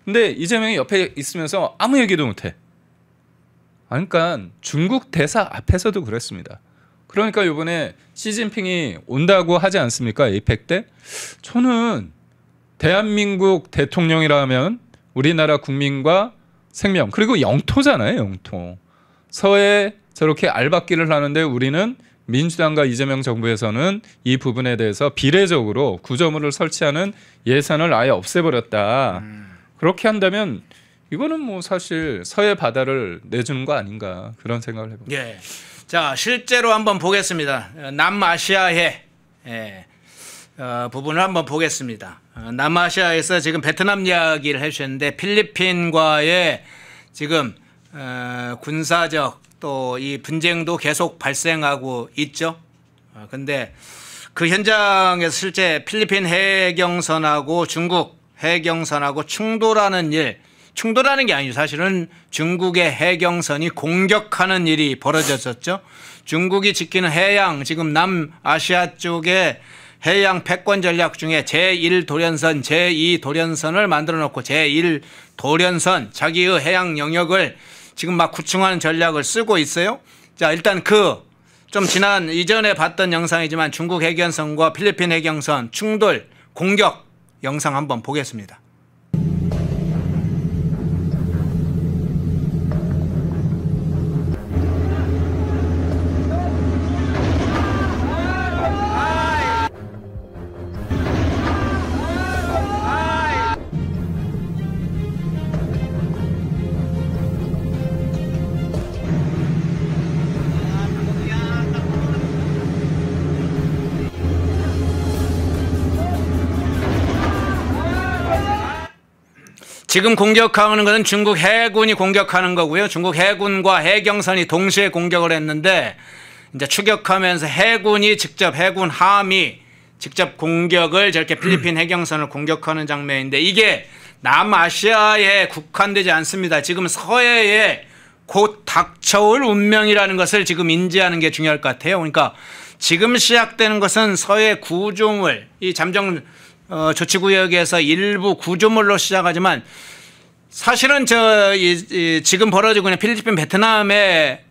근데 이재명이 옆에 있으면서 아무 얘기도 못해. 그러니까 중국 대사 앞에서도 그랬습니다. 그러니까 이번에 시진핑이 온다고 하지 않습니까? 에이펙 때? 저는 대한민국 대통령이라면 우리나라 국민과 생명 그리고 영토잖아요. 영토. 서해 저렇게 알박기를 하는데 우리는 민주당과 이재명 정부에서는 이 부분에 대해서 비례적으로 구조물을 설치하는 예산을 아예 없애버렸다. 그렇게 한다면 이거는 뭐 사실 서해 바다를 내주는 거 아닌가 그런 생각을 해봅니다. 예. 자 실제로 한번 보겠습니다. 남아시아해 부분을 한번 보겠습니다. 남아시아에서 지금 베트남 이야기를 해주셨는데 필리핀과의 지금 군사적 또 이 분쟁도 계속 발생하고 있죠. 근데 그 현장에서 실제 필리핀 해경선하고 중국 해경선하고 충돌하는 게 아니죠. 사실은 중국의 해경선이 공격하는 일이 벌어졌었죠. 중국이 지키는 해양, 지금 남아시아 쪽에 해양 패권 전략 중에 제1도련선, 제2도련선을 만들어 놓고 제1도련선, 자기의 해양 영역을 지금 막 구축하는 전략을 쓰고 있어요. 자, 일단 좀 지난 이전에 봤던 영상이지만 중국 해경선과 필리핀 해경선 충돌, 공격 영상 한번 보겠습니다. 지금 공격하는 것은 중국 해군이 공격하는 거고요. 중국 해군과 해경선이 동시에 공격을 했는데 이제 추격하면서 해군이 직접 해군함이 직접 공격을 저렇게 필리핀 해경선을 공격하는 장면인데 이게 남아시아에 국한되지 않습니다. 지금 서해에 곧 닥쳐올 운명이라는 것을 지금 인지하는 게 중요할 것 같아요. 그러니까 지금 시작되는 것은 서해 구조물, 이 잠정 조치구역에서 일부 구조물로 시작하지만 사실은 지금 벌어지고 있는 필리핀, 베트남의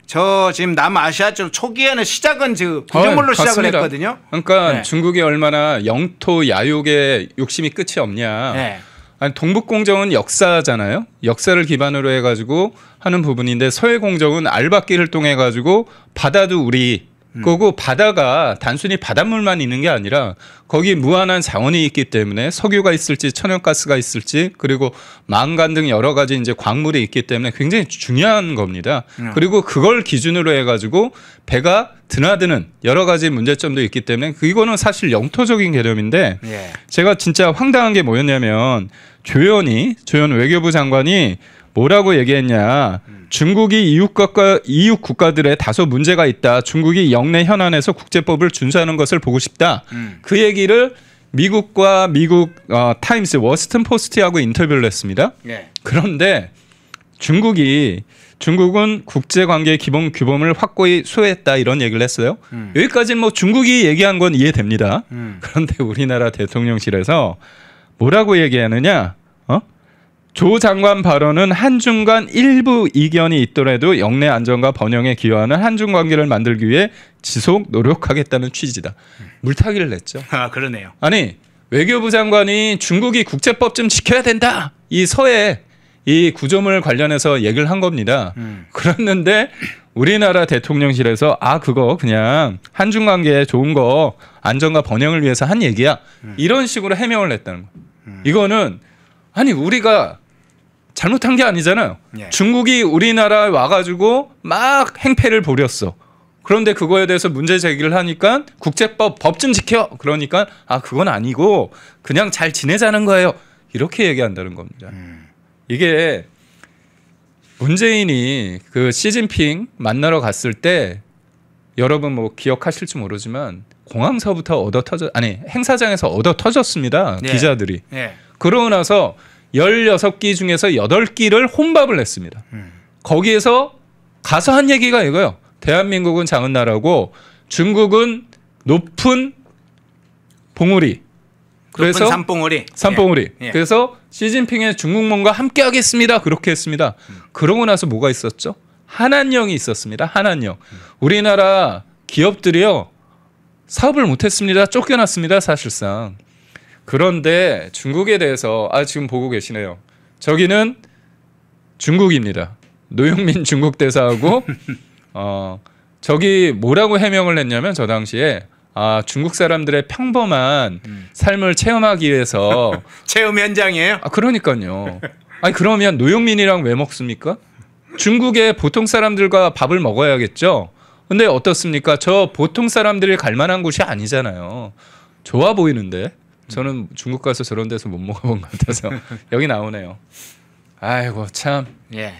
지금 남아시아 쪽 초기에는 시작은 구조물로 시작을 했거든요. 그러니까 네. 중국이 얼마나 영토 야욕에 욕심이 끝이 없냐. 네. 아니, 동북공정은 역사잖아요. 역사를 기반으로 해가지고 하는 부분인데 서해공정은 알박기를 통해 가지고 바다도 우리 그리고 바다가 단순히 바닷물만 있는 게 아니라 거기 무한한 자원이 있기 때문에 석유가 있을지 천연가스가 있을지 그리고 망간 등 여러 가지 이제 광물이 있기 때문에 굉장히 중요한 겁니다. 그리고 그걸 기준으로 해가지고 배가 드나드는 여러 가지 문제점도 있기 때문에 이거는 사실 영토적인 개념인데 제가 진짜 황당한 게 뭐였냐면 조현 외교부 장관이 뭐라고 얘기했냐. 중국이 이웃 국가들의 다소 문제가 있다. 중국이 영내 현안에서 국제법을 준수하는 것을 보고 싶다. 그 얘기를 미국과 미국 타임스 워싱턴 포스트하고 인터뷰를 했습니다. 그런데 중국은 국제관계의 기본 규범을 확고히 수호했다 이런 얘기를 했어요. 여기까지는 뭐 중국이 얘기한 건 이해됩니다. 그런데 우리나라 대통령실에서 뭐라고 얘기하느냐? 조 장관 발언은 한중 간 일부 이견이 있더라도 영내 안정과 번영에 기여하는 한중 관계를 만들기 위해 지속 노력하겠다는 취지다. 물타기를 냈죠. 아, 그러네요. 아니, 외교부 장관이 중국이 국제법 좀 지켜야 된다. 이 서해 이 구조물 관련해서 얘기를 한 겁니다. 그랬는데 우리나라 대통령실에서 그거 그냥 한중 관계에 좋은 거 안정과 번영을 위해서 한 얘기야. 이런 식으로 해명을 했다는 거. 이거는 아니 우리가 잘못한 게 아니잖아요. 예. 중국이 우리나라에 와가지고 막 행패를 벌였어. 그런데 그거에 대해서 문제 제기를 하니까 국제법 법 좀 지켜. 그러니까 아 그건 아니고 그냥 잘 지내자는 거예요. 이렇게 얘기한다는 겁니다. 이게 문재인이 그 시진핑 만나러 갔을 때 여러분 뭐 기억하실지 모르지만 공항서부터 행사장에서 얻어 터졌습니다. 예. 기자들이. 예. 그러고 나서 16기 중에서 8기를 혼밥을 냈습니다. 거기에서 가서 한 얘기가 이거예요. 대한민국은 작은 나라고 중국은 높은 봉우리. 그래서 산봉우리. 산봉우리. 예. 그래서 시진핑의 중국몽과 함께 하겠습니다. 그렇게 했습니다. 그러고 나서 뭐가 있었죠? 한한령이 있었습니다. 한한령. 우리나라 기업들이요. 사업을 못했습니다. 쫓겨났습니다. 사실상. 그런데 중국에 대해서 지금 보고 계시네요. 저기는 중국입니다. 노영민 중국 대사하고 저기 뭐라고 해명을 했냐면 저 당시에 중국 사람들의 평범한 삶을 체험하기 위해서 체험 현장이에요? 그러니까요. 아니 그러면 노영민이랑 왜 먹습니까? 중국의 보통 사람들과 밥을 먹어야겠죠. 근데 어떻습니까? 저 보통 사람들이 갈 만한 곳이 아니잖아요. 좋아 보이는데 저는 중국 가서 저런 데서 못 먹어본 것 같아서 여기 나오네요. 아이고 참. 예.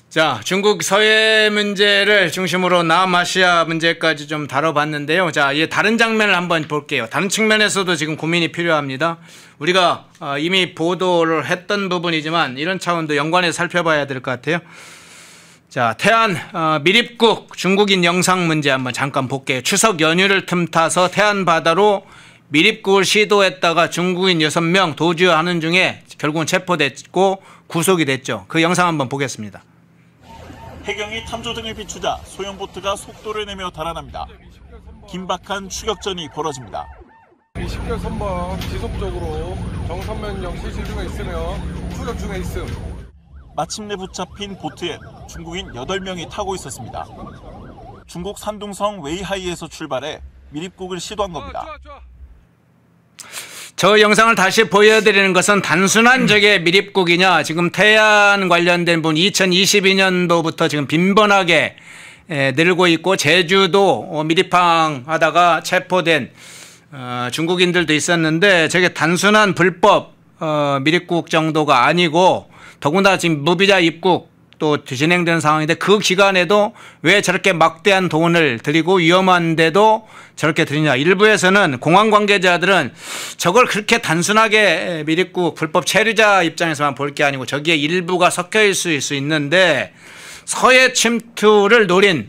자, 중국 서해 문제를 중심으로 남아시아 문제까지 좀 다뤄봤는데요. 자, 이제 다른 장면을 한번 볼게요. 다른 측면에서도 지금 고민이 필요합니다. 우리가 이미 보도를 했던 부분이지만 이런 차원도 연관해서 살펴봐야 될 것 같아요. 자, 태안 밀입국 중국인 영상 문제 한번 잠깐 볼게요. 추석 연휴를 틈타서 태안 바다로 밀입국을 시도했다가 중국인 6명 도주하는 중에 결국은 체포됐고 구속이 됐죠. 그 영상 한번 보겠습니다. 해경이 탐조등을 비추자 소형보트가 속도를 내며 달아납니다. 긴박한 추격전이 벌어집니다. 20개 선박 지속적으로 정선면령 실시 중에 있으며 추적 중에 있음. 마침내 붙잡힌 보트엔 중국인 8명이 타고 있었습니다. 중국 산둥성 웨이하이에서 출발해 밀입국을 시도한 겁니다. 저 영상을 다시 보여드리는 것은 단순한 저게 밀입국이냐, 지금 태안 관련된 분 2022년도부터 지금 빈번하게 늘고 있고 제주도 밀입항하다가 체포된 중국인들도 있었는데 저게 단순한 불법 밀입국 정도가 아니고 더군다나 지금 무비자 입국 또 진행되는 상황인데 그 기간에도 왜 저렇게 막대한 돈을 들이고 위험한데도 저렇게 들이냐. 일부에서는 공항 관계자들은 저걸 그렇게 단순하게 밀입국 불법 체류자 입장에서만 볼 게 아니고 저기에 일부가 섞여 있을 수 있는데 서해 침투를 노린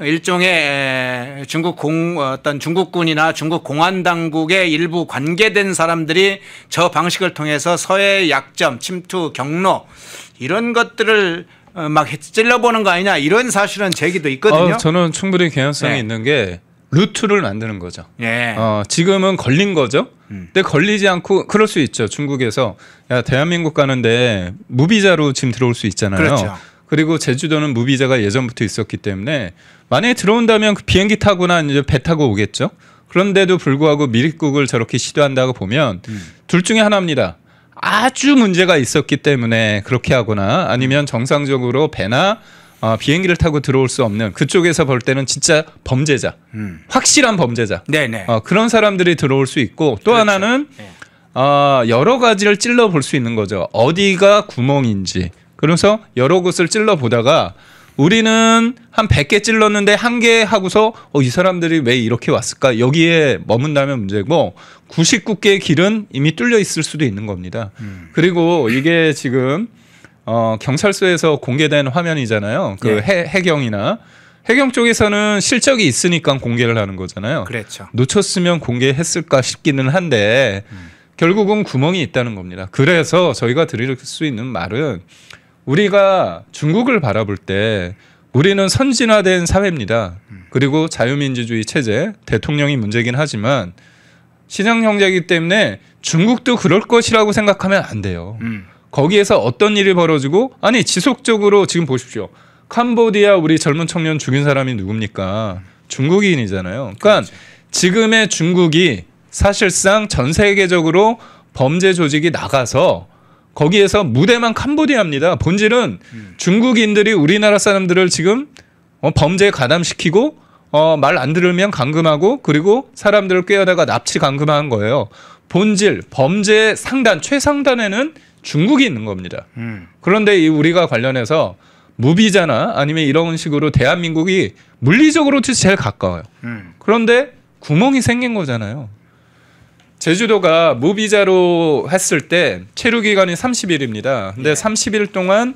일종의 어떤 중국군이나 중국 공안 당국의 일부 관계된 사람들이 저 방식을 통해서 서해 약점, 침투, 경로 이런 것들을 막 찔러보는 거 아니냐 이런 사실은 제기도 있거든요. 저는 충분히 개연성이 있는 게 루트를 만드는 거죠. 예. 지금은 걸린 거죠. 근데 걸리지 않고 그럴 수 있죠. 중국에서 야 대한민국 가는데 무비자로 지금 들어올 수 있잖아요. 그렇죠. 그리고 제주도는 무비자가 예전부터 있었기 때문에 만약에 들어온다면 그 비행기 타거나 이제 배 타고 오겠죠. 그런데도 불구하고 밀입국을 저렇게 시도한다고 보면 둘 중에 하나입니다. 아주 문제가 있었기 때문에 그렇게 하거나 아니면 정상적으로 배나 비행기를 타고 들어올 수 없는 그쪽에서 볼 때는 진짜 범죄자, 확실한 범죄자, 네네. 그런 사람들이 들어올 수 있고 또 그렇죠. 하나는 여러 가지를 찔러 볼 수 있는 거죠. 어디가 구멍인지. 그래서 여러 곳을 찔러 보다가 우리는 한 100개 찔렀는데 한 개 하고서 이 사람들이 왜 이렇게 왔을까? 여기에 머문다면 문제고 99개의 길은 이미 뚫려 있을 수도 있는 겁니다. 그리고 이게 지금 경찰서에서 공개된 화면이잖아요. 그 해경이나 해경 쪽에서는 실적이 있으니까 공개를 하는 거잖아요. 그렇죠. 놓쳤으면 공개했을까 싶기는 한데 결국은 구멍이 있다는 겁니다. 그래서 저희가 드릴 수 있는 말은 우리가 중국을 바라볼 때 우리는 선진화된 사회입니다. 그리고 자유민주주의 체제, 대통령이 문제긴 하지만 시장 경제이기 때문에 중국도 그럴 것이라고 생각하면 안 돼요. 거기에서 어떤 일이 벌어지고 아니 지속적으로 지금 보십시오. 캄보디아 우리 젊은 청년 죽인 사람이 누굽니까? 중국인이잖아요. 그러니까 지금의 중국이 사실상 전 세계적으로 범죄 조직이 나가서 거기에서 무대만 캄보디아입니다. 본질은 중국인들이 우리나라 사람들을 지금 범죄에 가담시키고 말 안 들으면 감금하고 그리고 사람들을 꿰어다가 납치 감금한 거예요. 본질 범죄의 상단 최상단에는 중국이 있는 겁니다. 그런데 이 우리가 관련해서 무비자나 아니면 이런 식으로 대한민국이 물리적으로 제일 가까워요. 그런데 구멍이 생긴 거잖아요. 제주도가 무비자로 했을 때 체류 기간이 30일입니다. 근데 30일 동안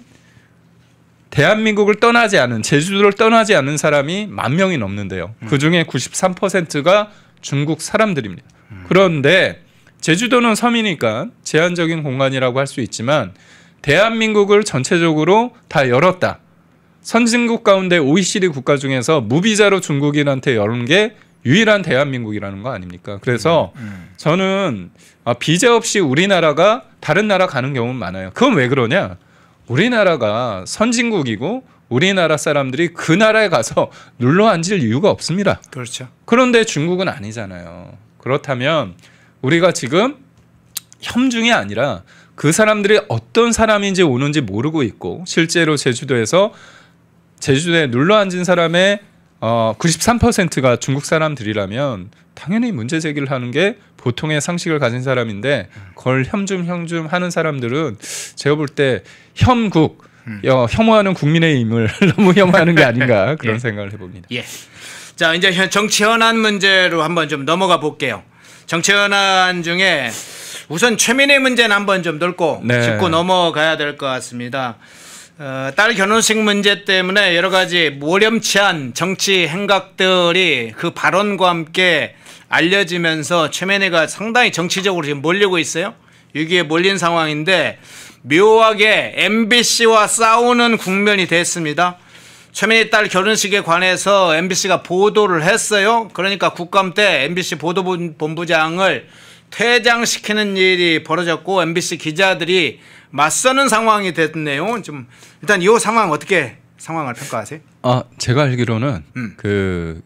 대한민국을 떠나지 않은 제주도를 떠나지 않는 사람이 10,000명이 넘는데요. 그중에 93%가 중국 사람들입니다. 그런데 제주도는 섬이니까 제한적인 공간이라고 할 수 있지만 대한민국을 전체적으로 다 열었다. 선진국 가운데 OECD 국가 중에서 무비자로 중국인한테 열은 게 유일한 대한민국이라는 거 아닙니까? 그래서 저는 비자 없이 우리나라가 다른 나라 가는 경우는 많아요. 그건 왜 그러냐? 우리나라가 선진국이고 우리나라 사람들이 그 나라에 가서 눌러 앉을 이유가 없습니다. 그렇죠. 그런데 중국은 아니잖아요. 그렇다면 우리가 지금 협중이 아니라 그 사람들이 어떤 사람인지 오는지 모르고 있고 실제로 제주도에 눌러 앉은 사람의 93%가 중국 사람들이라면 당연히 문제 제기를 하는 게 보통의 상식을 가진 사람인데 그걸 혐중 하는 사람들은 제가 볼 때 혐오하는 국민의힘을 너무 혐오하는 게 아닌가 그런 생각을 해봅니다. 예. 자 이제 정치 현안 문제로 한번 좀 넘어가 볼게요. 정치 현안 중에 우선 최민희 문제는 한번 좀 짚고 넘어가야 될 것 같습니다. 딸 결혼식 문제 때문에 여러 가지 모렴치한 정치 행각들이 그 발언과 함께 알려지면서 최민희가 상당히 정치적으로 지금 몰리고 있어요. 위기에 몰린 상황인데 묘하게 MBC와 싸우는 국면이 됐습니다. 최민희 딸 결혼식에 관해서 MBC가 보도를 했어요. 그러니까 국감 때 MBC 보도본부장을 퇴장시키는 일이 벌어졌고 MBC 기자들이 맞서는 상황이 됐네요. 좀 일단 이 상황 어떻게 상황을 평가하세요? 제가 알기로는 그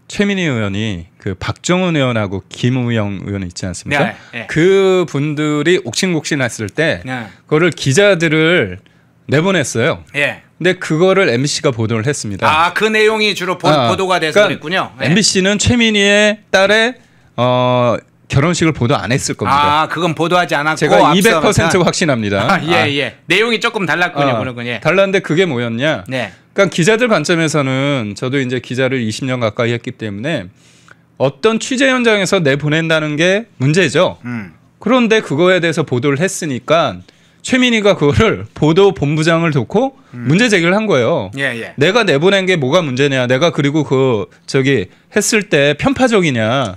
최민희 의원이 그 박정훈 의원하고 김우영 의원 있지 않습니까? 네, 네. 그 분들이 옥신곡신했을 때 그거를 기자들을 내보냈어요. 예. 근데 그거를 MBC가 보도를 했습니다. 그 내용이 주로 보도가 돼서 그랬군요. 네. MBC는 최민희의 딸의 결혼식을 보도 안 했을 겁니다. 그건 보도하지 않았고 제가 200% 확신합니다. 예. 내용이 조금 달랐군요. 그러군요. 달랐는데 그게 뭐였냐? 네. 그러니까 기자들 관점에서는 저도 이제 기자를 20년 가까이 했기 때문에 어떤 취재 현장에서 내보낸다는 게 문제죠. 그런데 그거에 대해서 보도를 했으니까 최민희가 그거를 보도 본부장을 놓고 문제 제기를 한 거예요. 예. 내가 내보낸 게 뭐가 문제냐? 내가 그리고 했을 때 편파적이냐?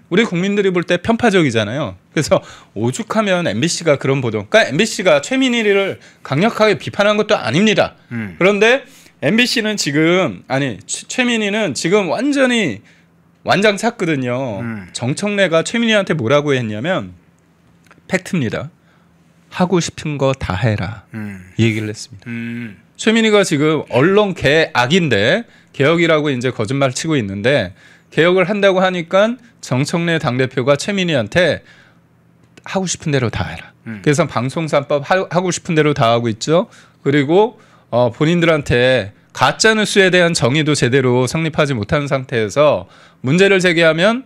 우리 국민들이 볼 때 편파적이잖아요. 그래서 오죽하면 MBC가 그런 보도. 그러니까 MBC가 최민희를 강력하게 비판한 것도 아닙니다. 그런데 MBC는 지금 최민희는 지금 완전히 완장찼거든요. 정청래가 최민희한테 뭐라고 했냐면 팩트입니다. 하고 싶은 거 다 해라. 이 얘기를 했습니다. 최민희가 지금 언론 개악인데 개혁이라고 이제 거짓말 치고 있는데 개혁을 한다고 하니까 정청래 당대표가 최민희한테 하고 싶은 대로 다 해라. 그래서 방송사법 하고 싶은 대로 다 하고 있죠. 그리고 본인들한테 가짜뉴스에 대한 정의도 제대로 성립하지 못하는 상태에서 문제를 제기하면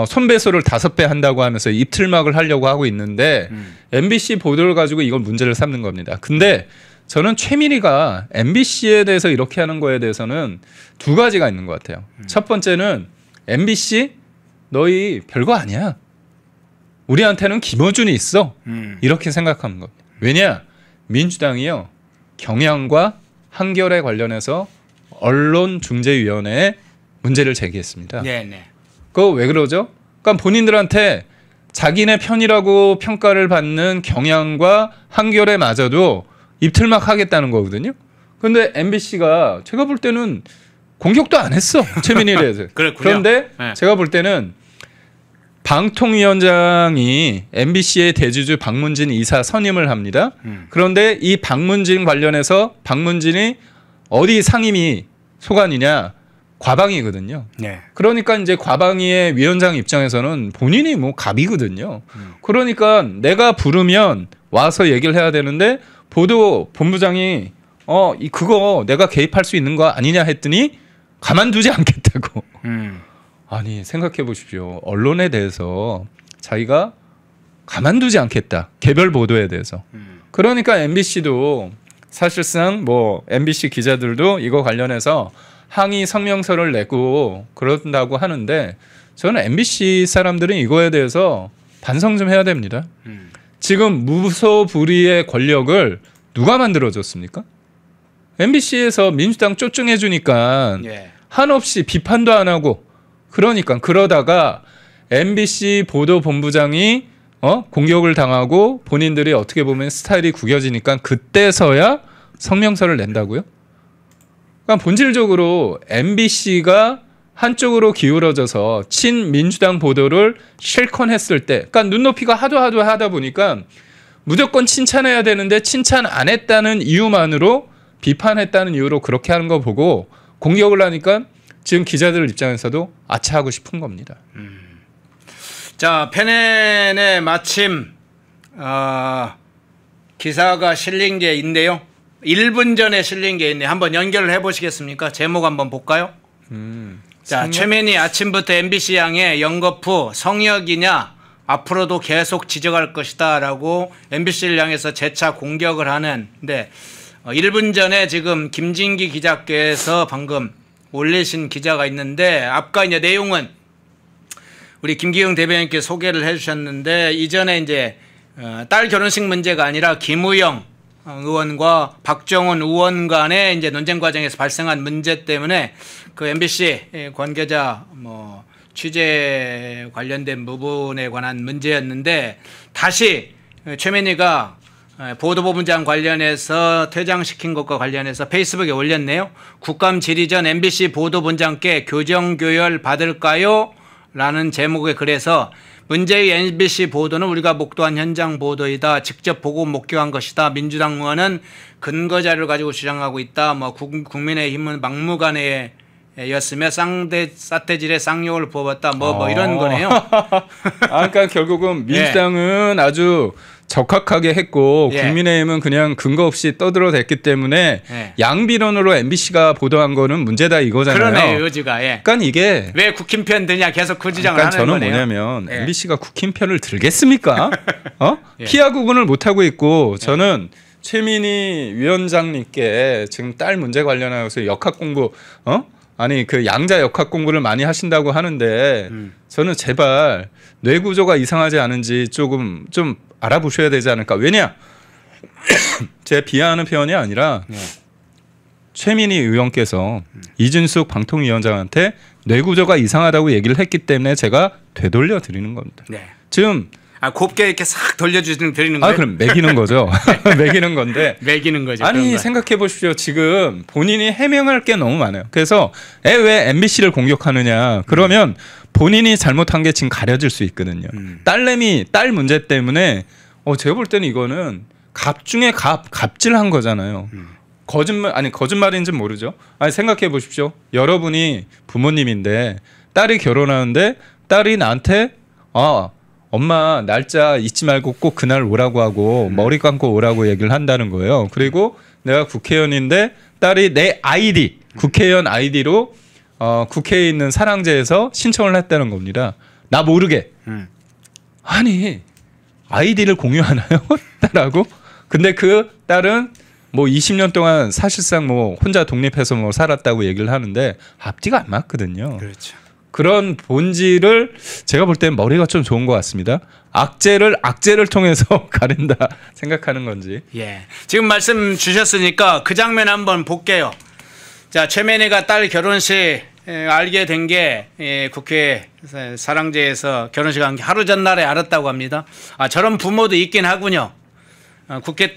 손배소를 5배 한다고 하면서 입틀막을 하려고 하고 있는데 MBC 보도를 가지고 이걸 문제를 삼는 겁니다. 근데 저는 최민희가 MBC에 대해서 이렇게 하는 거에 대해서는 두 가지가 있는 것 같아요. 첫 번째는 MBC 너희 별거 아니야. 우리한테는 김어준이 있어. 이렇게 생각하는 겁니다. 왜냐? 민주당이요. 경향과 한결에 관련해서 언론중재위원회에 문제를 제기했습니다. 네. 그거 왜 그러죠? 그러니까 본인들한테 자기네 편이라고 평가를 받는 경향과 한결에 마저도 입틀막 하겠다는 거거든요. 그런데 MBC가 제가 볼 때는 공격도 안 했어. 최민희에 대해서. 그런데 제가 볼 때는 방통위원장이 MBC의 대주주 박문진 이사 선임을 합니다. 그런데 이 박문진 관련해서 박문진이 어디 상임위 소관이냐? 과방이거든요. 네. 그러니까 이제 과방위의 위원장 입장에서는 본인이 갑이거든요. 그러니까 내가 부르면 와서 얘기를 해야 되는데 보도 본부장이 그거 내가 개입할 수 있는 거 아니냐 했더니 가만두지 않겠다고. 아니 생각해 보십시오. 언론에 대해서 자기가 가만두지 않겠다. 개별 보도에 대해서. 그러니까 MBC도 사실상 뭐 MBC 기자들도 이거 관련해서 항의 성명서를 내고 그런다고 하는데 저는 MBC 사람들은 이거에 대해서 반성 좀 해야 됩니다. 지금 무소불위의 권력을 누가 만들어줬습니까? MBC에서 민주당 쪼증해 주니까 예. 한없이 비판도 안 하고 그러다가 MBC 보도본부장이 공격을 당하고 본인들이 어떻게 보면 스타일이 구겨지니까 그때서야 성명서를 낸다고요? 그러니까 본질적으로 MBC가 한쪽으로 기울어져서 친민주당 보도를 실컷 했을 때 그러니까 눈높이가 하도 하다 보니까 무조건 칭찬해야 되는데 칭찬 안 했다는 이유만으로 비판했다는 이유로 그렇게 하는 거 보고 공격을 하니까 지금 기자들 입장에서도 아차하고 싶은 겁니다. 자, 편엔에 마침 기사가 실린 게 있네요. 1분 전에 실린 게 있네요. 한번 연결을 해보시겠습니까? 제목 한번 볼까요? 자, 최민희 아침부터 MBC 향해 연거푸 성역이냐 앞으로도 계속 지적할 것이다 라고 MBC를 향해서 재차 공격을 하는데 1분 전에 지금 김진기 기자께서 방금 올리신 기자가 있는데 아까 이제 내용은 우리 김기영 대변인께 소개를 해주셨는데 이전에 이제 딸 결혼식 문제가 아니라 김우영 의원과 박정훈 의원 간의 이제 논쟁 과정에서 발생한 문제 때문에 그 MBC 관계자 뭐 취재 관련된 부분에 관한 문제였는데 다시 최민희가 보도본부장 관련해서 퇴장시킨 것과 관련해서 페이스북에 올렸네요. 국감 질의 전 MBC 보도본장께 교정교열 받을까요? 라는 제목의 글에서 문제의 MBC 보도는 우리가 목도한 현장 보도이다. 직접 보고 목격한 것이다. 민주당 의원은 근거 자료를 가지고 주장하고 있다. 뭐 국민의힘은 막무가내였으며 쌍태질에 쌍욕을 부어봤다. 뭐 이런 거네요. 그러니까 결국은 민주당은 아주 적합하게 했고 국민의힘은 그냥 근거 없이 떠들어댔기 때문에 양비론으로 MBC가 보도한 거는 문제다 이거잖아요. 그러네요. 요지가. 그러니까 이게 왜 국힘 편 드냐 계속 그 주장을 하는 저는 거네요. 뭐냐면 MBC가 국힘 편을 들겠습니까? 피하 구분을 못하고 있고 저는 최민희 위원장님께 지금 딸 문제 관련해서 역학 공부 그 양자 역학 공부를 많이 하신다고 하는데 저는 제발 뇌 구조가 이상하지 않은지 조금 좀 알아보셔야 되지 않을까. 왜냐? 제 비하하는 표현이 아니라 최민희 의원께서 이준숙 방통위원장한테 뇌 구조가 이상하다고 얘기를 했기 때문에 제가 되돌려 드리는 겁니다. 네. 지금 곱게 이렇게 싹 돌려주시는 드리는 거예요? 그럼 매기는 거죠. 매기는 건데. 매기는 거죠. 아니 생각해 보십시오. 지금 본인이 해명할 게 너무 많아요. 그래서 왜 MBC를 공격하느냐. 그러면 본인이 잘못한 게 지금 가려질 수 있거든요. 딸 문제 때문에 제가 볼 때는 이거는 갑 중에 갑질한 거잖아요. 거짓말인지는 모르죠. 생각해 보십시오. 여러분이 부모님인데 딸이 결혼하는데 딸이 나한테 엄마 날짜 잊지 말고 꼭 그날 오라고 하고 머리 감고 오라고 얘기를 한다는 거예요. 그리고 내가 국회의원인데 딸이 내 아이디 국회의원 아이디로 국회에 있는 사랑제에서 신청을 했다는 겁니다. 나 모르게. 아니 아이디를 공유하나요? 딸하고? 근데 그 딸은 뭐 20년 동안 사실상 뭐 혼자 독립해서 뭐 살았다고 얘기를 하는데 앞뒤가 안 맞거든요. 그렇죠. 그런 본질을 제가 볼 때는 머리가 좀 좋은 것 같습니다. 악재를 통해서 가린다 생각하는 건지. 지금 말씀 주셨으니까 그 장면 한번 볼게요. 자, 최민희가 딸 결혼식 알게 된 게 국회 사랑제에서 결혼식 한 게 하루 전날에 알았다고 합니다. 저런 부모도 있긴 하군요. 국회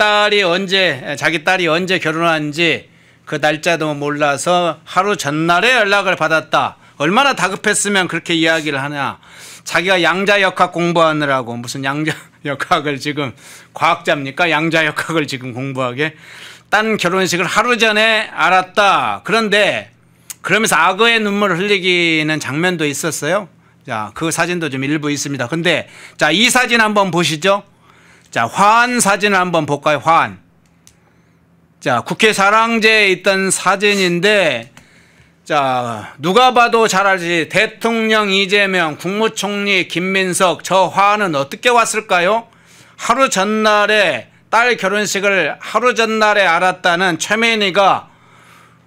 자기 딸이 언제 결혼한지 그 날짜도 몰라서 하루 전날에 연락을 받았다. 얼마나 다급했으면 그렇게 이야기를 하냐. 자기가 양자역학 공부하느라고 무슨 양자역학을 지금 과학자입니까? 양자역학을 지금 공부하게. 딴 결혼식을 하루 전에 알았다. 그런데 그러면서 악어의 눈물을 흘리기는 장면도 있었어요. 자, 그 사진도 좀 일부 있습니다. 근데 자, 이 사진 한번 보시죠. 자, 화환 사진을 한번 볼까요? 화환. 자, 국회 사랑제에 있던 사진인데, 자, 누가 봐도 잘 알지. 대통령 이재명, 국무총리 김민석, 저 화환은 어떻게 왔을까요? 하루 전날에 딸 결혼식을 하루 전날에 알았다는 최민희가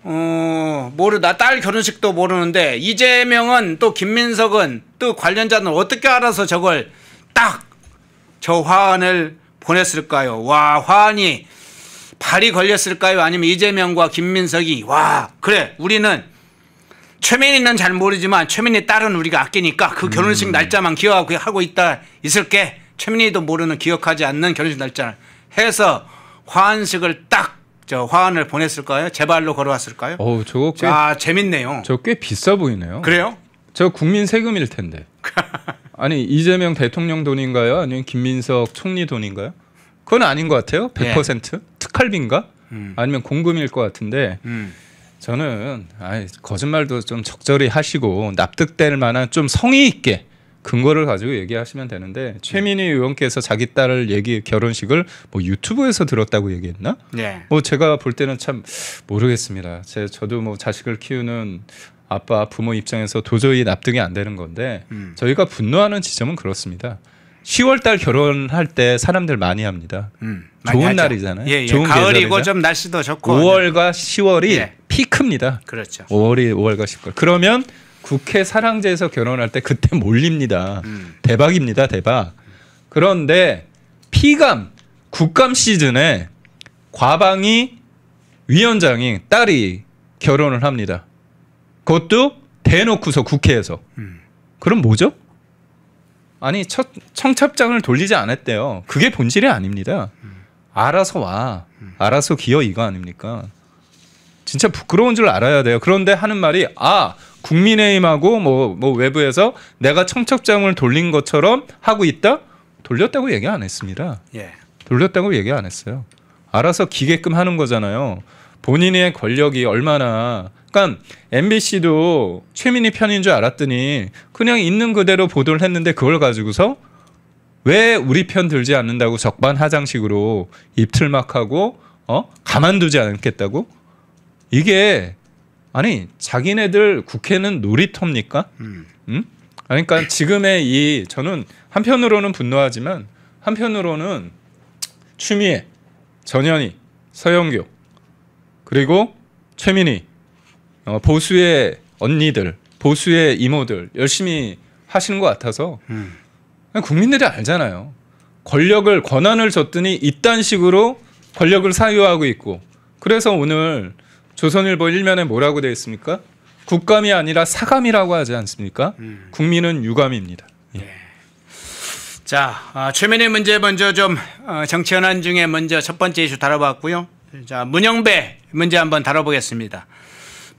모르다. 딸 결혼식도 모르는데 이재명은 또 김민석은 또 관련자는 어떻게 알아서 저걸 딱 저 화환을 보냈을까요? 와, 화환이 발이 걸렸을까요? 아니면 이재명과 김민석이 와 그래 우리는 최민희는 잘 모르지만 최민희 딸은 우리가 아끼니까 그 결혼식 날짜만 기억하고 하고 있을게. 최민희도 모르는 기억하지 않는 결혼식 날짜를 해서 화환식을 딱 저 화환을 보냈을까요? 제 발로 걸어왔을까요? 저거 꽤, 재밌네요. 저 꽤 비싸 보이네요. 그래요? 저 국민 세금일 텐데. 아니 이재명 대통령 돈인가요? 아니면 김민석 총리 돈인가요? 그건 아닌 것 같아요. 100%? 네. 특활비인가? 아니면 공금일 것 같은데 저는 거짓말도 좀 적절히 하시고 납득될 만한 좀 성의 있게 근거를 가지고 얘기하시면 되는데 최민희 의원께서 자기 딸을 결혼식을 뭐 유튜브에서 들었다고 얘기했나? 네. 뭐 제가 볼 때는 참 모르겠습니다. 저도 뭐 자식을 키우는 아빠 부모 입장에서 도저히 납득이 안 되는 건데 저희가 분노하는 지점은 그렇습니다. 10월 달 결혼할 때 사람들 많이 합니다. 좋은 하죠. 날이잖아요. 예, 예. 좋은 가을이고 계절이죠. 좀 날씨도 좋고 5월과 10월이 예. 피크입니다. 그렇죠. 5월과 10월. 그러면 국회 사랑제에서 결혼할 때 그때 몰립니다. 대박입니다. 대박. 그런데 피감, 국감 시즌에 과방위 위원장이 딸이 결혼을 합니다. 그것도 대놓고서 국회에서. 그럼 뭐죠? 아니 청첩장을 돌리지 않았대요. 그게 본질이 아닙니다. 알아서 와. 알아서 기어 이거 아닙니까? 진짜 부끄러운 줄 알아야 돼요. 그런데 하는 말이 국민의힘하고 뭐 외부에서 내가 청첩장을 돌린 것처럼 하고 있다? 돌렸다고 얘기 안 했습니다. 예. 돌렸다고 얘기 안 했어요. 알아서 기게끔 하는 거잖아요. 본인의 권력이 얼마나 그러니까 MBC도 최민희 편인 줄 알았더니 그냥 있는 그대로 보도를 했는데 그걸 가지고서 왜 우리 편 들지 않는다고 적반하장식으로 입틀막하고 가만두지 않겠다고? 이게 아니 자기네들 국회는 놀이터입니까? 그러니까 지금의 저는 한편으로는 분노하지만 한편으로는 추미애, 전현희, 서영교 그리고 최민희 보수의 언니들, 보수의 이모들 열심히 하시는 것 같아서 국민들이 알잖아요. 권한을 줬더니 이딴 식으로 권력을 사유하고 있고 그래서 오늘 조선일보 1면에 뭐라고 되어 있습니까? 국감이 아니라 사감이라고 하지 않습니까? 국민은 유감입니다. 예. 자, 최민희 문제 먼저 좀 정치 현안 중에 먼저 첫 번째 이슈 다뤄봤고요. 자, 문영배 문제 한번 다뤄보겠습니다.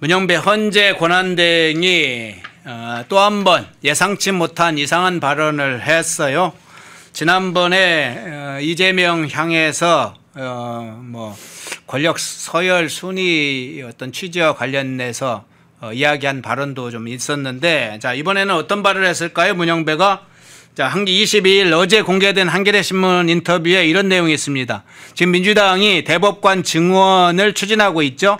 문영배 헌재 권한대행이 또 한 번 예상치 못한 이상한 발언을 했어요. 지난번에 이재명 향해서 뭐 권력 서열 순위 어떤 취지와 관련해서 이야기한 발언도 좀 있었는데 자 이번에는 어떤 발언을 했을까요? 문영배가 자 한기 22일 어제 공개된 한겨레 신문 인터뷰에 이런 내용이 있습니다. 지금 민주당이 대법관 증원을 추진하고 있죠.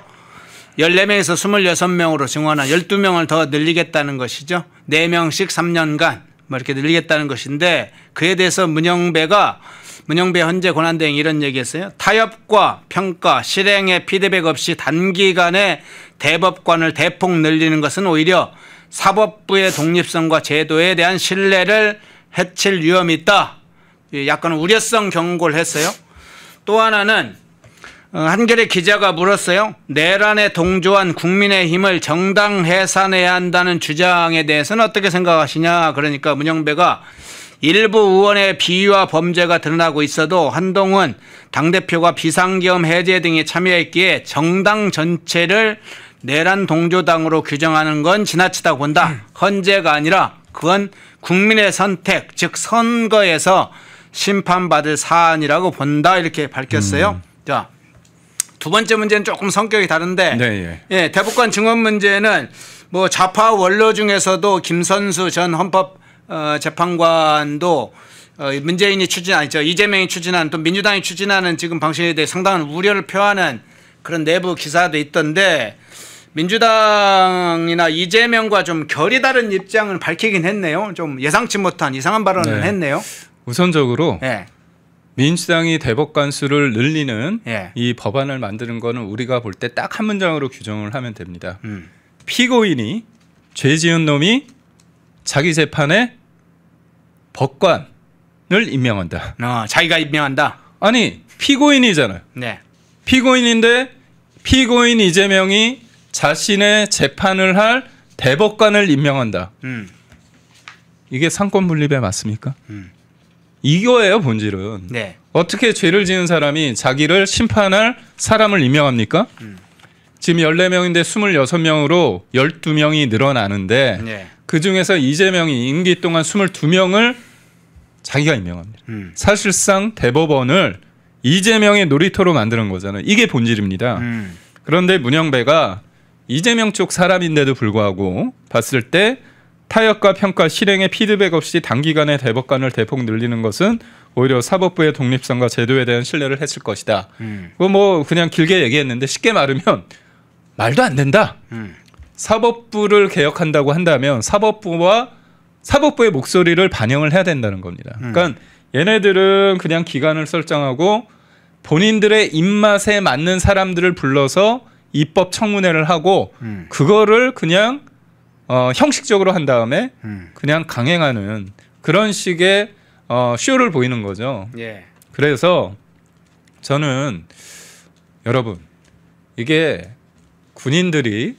14명에서 26명으로 증원한 12명을 더 늘리겠다는 것이죠. 4명씩 3년간 뭐 이렇게 늘리겠다는 것인데 그에 대해서 문영배 헌재 권한대행이 이런 얘기했어요. 타협과 평가, 실행의 피드백 없이 단기간에 대법관을 대폭 늘리는 것은 오히려 사법부의 독립성과 제도에 대한 신뢰를 해칠 위험이 있다. 약간 우려성 경고를 했어요. 또 하나는 한겨레 기자가 물었어요. 내란에 동조한 국민의힘을 정당 해산해야 한다는 주장에 대해서는 어떻게 생각하시냐. 그러니까 문영배가 일부 의원의 비위와 범죄가 드러나고 있어도 한동훈 당대표가 비상계엄 해제 등에 참여했기에 정당 전체를 내란 동조당으로 규정하는 건 지나치다고 본다. 헌재가 아니라 그건 국민의 선택, 즉 선거에서 심판받을 사안이라고 본다. 이렇게 밝혔어요. 자, 두 번째 문제는 조금 성격이 다른데 네, 예, 대법관 증원 문제는 뭐 좌파 원로 중에서도 김선수 전 헌법 재판관도 문재인이 추진하죠. 이재명이 추진하는 또 민주당이 추진하는 지금 방식에 대해 상당한 우려를 표하는 그런 내부 기사도 있던데 민주당이나 이재명과 좀 결이 다른 입장을 밝히긴 했네요. 좀 예상치 못한 이상한 발언을 했네요. 우선적으로 네. 민주당이 대법관 수를 늘리는 예. 이 법안을 만드는 거는 우리가 볼 때 딱 한 문장으로 규정을 하면 됩니다. 피고인이 죄 지은 놈이 자기 재판에 법관을 임명한다. 자기가 임명한다. 아니 피고인이잖아요. 네. 피고인인데 피고인 이재명이 자신의 재판을 할 대법관을 임명한다. 이게 상권 분립에 맞습니까? 이거예요 본질은. 네. 어떻게 죄를 지은 사람이 자기를 심판할 사람을 임명합니까? 지금 14명인데 26명으로 12명이 늘어나는데 네. 그중에서 이재명이 임기 동안 22명을 자기가 임명합니다. 사실상 대법원을 이재명의 놀이터로 만드는 거잖아요. 이게 본질입니다. 그런데 문영배가 이재명 쪽 사람인데도 불구하고 봤을 때 타협과 평가 실행의 피드백 없이 단기간에 대법관을 대폭 늘리는 것은 오히려 사법부의 독립성과 제도에 대한 신뢰를 했을 것이다. 그거 뭐 그냥 길게 얘기했는데 쉽게 말하면 말도 안 된다. 사법부를 개혁한다고 한다면 사법부의 목소리를 반영을 해야 된다는 겁니다. 그러니까 얘네들은 그냥 기간을 설정하고 본인들의 입맛에 맞는 사람들을 불러서 입법 청문회를 하고 그거를 그냥 형식적으로 한 다음에 그냥 강행하는 그런 식의 쇼를 보이는 거죠. 예. 그래서 저는 여러분 이게 군인들이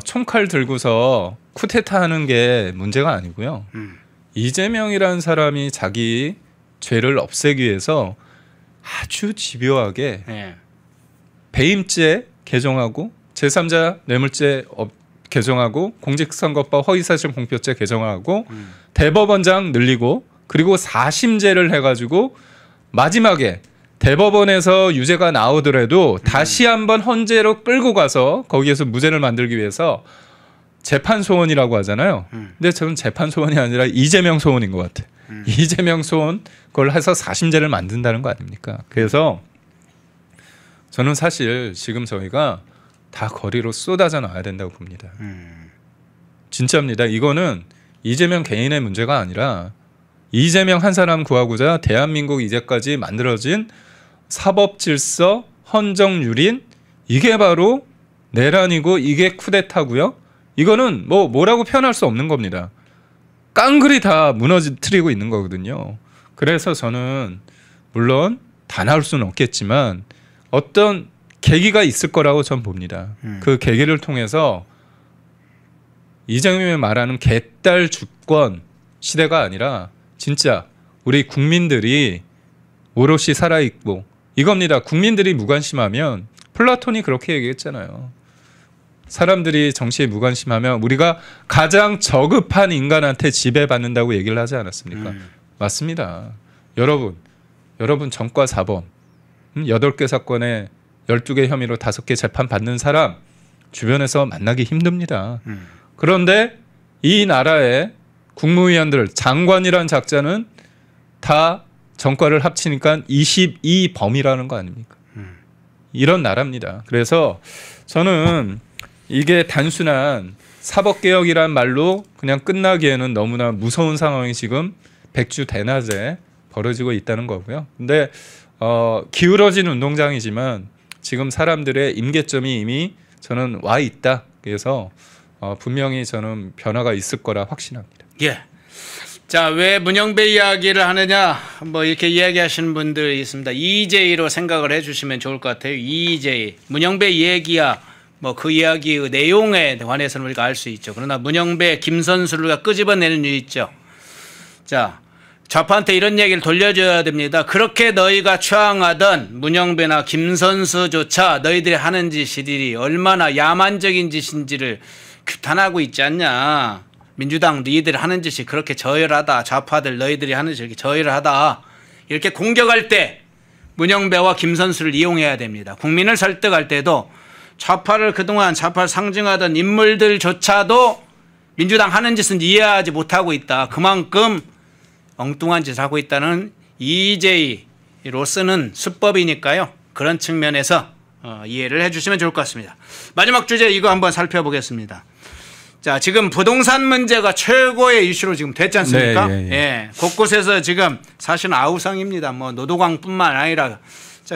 총칼 들고서 쿠데타 하는 게 문제가 아니고요. 이재명이라는 사람이 자기 죄를 없애기 위해서 아주 집요하게 예. 배임죄 개정하고 제3자 뇌물죄 개정하고 공직선거법 허위사실 공표죄 개정하고 대법원장 늘리고 그리고 4심제를 해가지고 마지막에 대법원에서 유죄가 나오더라도 다시 한번 헌재로 끌고 가서 거기에서 무죄를 만들기 위해서 재판 소원이라고 하잖아요. 근데 저는 재판 소원이 아니라 이재명 소원인 것 같아요. 이재명 소원 그걸 해서 4심제를 만든다는 거 아닙니까? 그래서 저는 사실 지금 저희가 다 거리로 쏟아져 나와야 된다고 봅니다. 진짜입니다. 이거는 이재명 개인의 문제가 아니라 이재명 한 사람 구하고자 대한민국 이제까지 만들어진 사법 질서, 헌정 유린 이게 바로 내란이고 이게 쿠데타고요. 이거는 뭐라고 표현할 수 없는 겁니다. 깡그리 다 무너뜨리고 있는 거거든요. 그래서 저는 물론 다 나올 수는 없겠지만 어떤 계기가 있을 거라고 전 봅니다. 그 계기를 통해서 이재명이 말하는 개딸 주권 시대가 아니라 진짜 우리 국민들이 오롯이 살아있고 이겁니다. 국민들이 무관심하면 플라톤이 그렇게 얘기했잖아요. 사람들이 정치에 무관심하면 우리가 가장 저급한 인간한테 지배받는다고 얘기를 하지 않았습니까? 맞습니다. 여러분 전과 사범 8개 사건에 12개 혐의로 5개 재판 받는 사람 주변에서 만나기 힘듭니다. 그런데 이 나라의 국무위원들 장관이란 작자는 다 전과를 합치니까 22범이라는 거 아닙니까? 이런 나라입니다. 그래서 저는 이게 단순한 사법개혁이란 말로 그냥 끝나기에는 너무나 무서운 상황이 지금 백주대낮에 벌어지고 있다는 거고요. 근데 기울어진 운동장이지만 지금 사람들의 임계점이 이미 저는 와 있다. 그래서 분명히 저는 변화가 있을 거라 확신합니다. 예. 자, 왜 문영배 이야기를 하느냐? 뭐 이렇게 이야기하시는 분들이 있습니다. EJ로 생각을 해주시면 좋을 것 같아요. EJ. 문영배 얘기야. 뭐 그 이야기의 내용에 관해서는 우리가 알 수 있죠. 그러나 문영배, 김선수를 끄집어내는 이유 있죠. 자, 좌파한테 이런 얘기를 돌려줘야 됩니다. 그렇게 너희가 추앙하던 문영배나 김선수조차 너희들이 하는 짓이 얼마나 야만적인 짓인지를 규탄하고 있지 않냐. 민주당 너희들이 하는 짓이 그렇게 저열하다. 좌파들 너희들이 하는 짓이 이렇게 저열하다. 이렇게 공격할 때 문영배와 김선수를 이용해야 됩니다. 국민을 설득할 때도 좌파를 그동안 좌파를 상징하던 인물들조차도 민주당 하는 짓은 이해하지 못하고 있다. 그만큼 엉뚱한 짓을 하고 있다는 EJ로서는 수법이니까요. 그런 측면에서 이해를 해주시면 좋을 것 같습니다. 마지막 주제 이거 한번 살펴보겠습니다. 자, 지금 부동산 문제가 최고의 이슈로 지금 됐지 않습니까? 네, 예, 곳곳에서 지금 사실은 아우성입니다. 뭐 노도강뿐만 아니라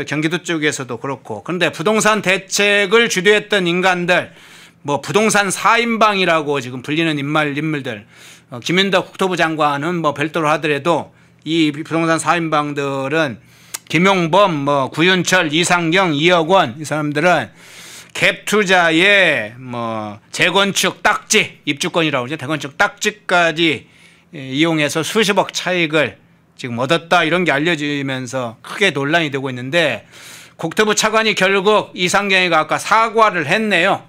경기도 쪽에서도 그렇고. 그런데 부동산 대책을 주도했던 인간들, 뭐 부동산 4인방이라고 지금 불리는 인물들, 김윤덕 국토부 장관은 뭐 별도로 하더라도 이 부동산 4인방들은 김용범, 뭐 구윤철, 이상경, 이억원 이 사람들은 갭 투자에 뭐 재건축 딱지, 입주권이라고 그러죠. 재건축 딱지까지 이용해서 수십억 차익을 지금 얻었다 이런 게 알려지면서 크게 논란이 되고 있는데 국토부 차관이 결국 이상경이가 아까 사과를 했네요.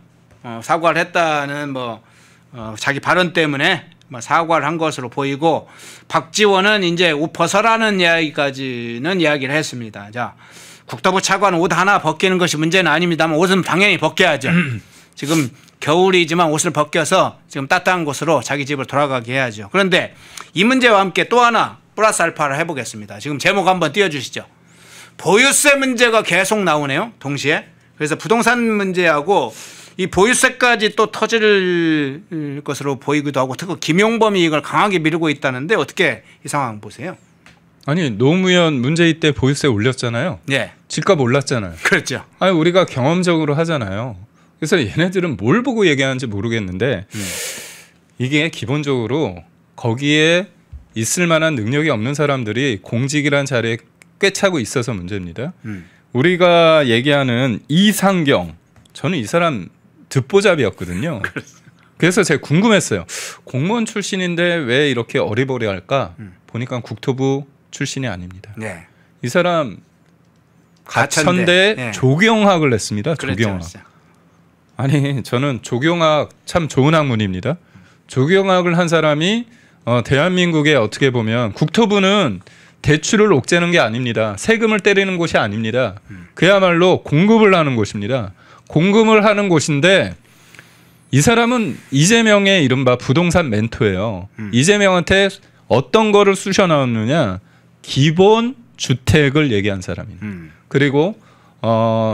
사과를 했다는 뭐 자기 발언 때문에 사과를 한 것으로 보이고 박지원은 이제 옷 벗어라는 이야기까지는 이야기를 했습니다. 자, 국토부 차관 옷 하나 벗기는 것이 문제는 아닙니다만 옷은 당연히 벗겨야죠. 지금 겨울이지만 옷을 벗겨서 지금 따뜻한 곳으로 자기 집을 돌아가게 해야죠. 그런데 이 문제와 함께 또 하나 플러스 알파를 해보겠습니다. 지금 제목 한번 띄워주시죠. 보유세 문제가 계속 나오네요. 동시에. 그래서 부동산 문제하고 이 보유세까지 또 터질 것으로 보이기도 하고 특히 김용범이 이걸 강하게 밀고 있다는데 어떻게 이 상황 보세요? 아니 노무현 문재인 때 보유세 올렸잖아요. 예. 집값 올랐잖아요. 그렇죠. 아니 우리가 경험적으로 하잖아요. 그래서 얘네들은 뭘 보고 얘기하는지 모르겠는데 이게 기본적으로 거기에 있을 만한 능력이 없는 사람들이 공직이란 자리에 꿰차고 있어서 문제입니다. 우리가 얘기하는 이상경, 저는 이 사람 듣보잡이었거든요. 그래서 제가 궁금했어요. 공무원 출신인데 왜 이렇게 어리버리할까? 보니까 국토부 출신이 아닙니다. 네. 이 사람 가천대 네. 조경학을 했습니다. 그렇죠, 조경학. 그렇죠. 아니 저는 조경학 참 좋은 학문입니다. 조경학을 한 사람이 대한민국에 어떻게 보면 국토부는 대출을 옥죄는 게 아닙니다. 세금을 때리는 곳이 아닙니다. 그야말로 공급을 하는 곳입니다. 공급을 하는 곳인데 이 사람은 이재명의 이른바 부동산 멘토예요. 이재명한테 어떤 거를 쑤셔 넣었느냐. 기본 주택을 얘기한 사람입니다. 그리고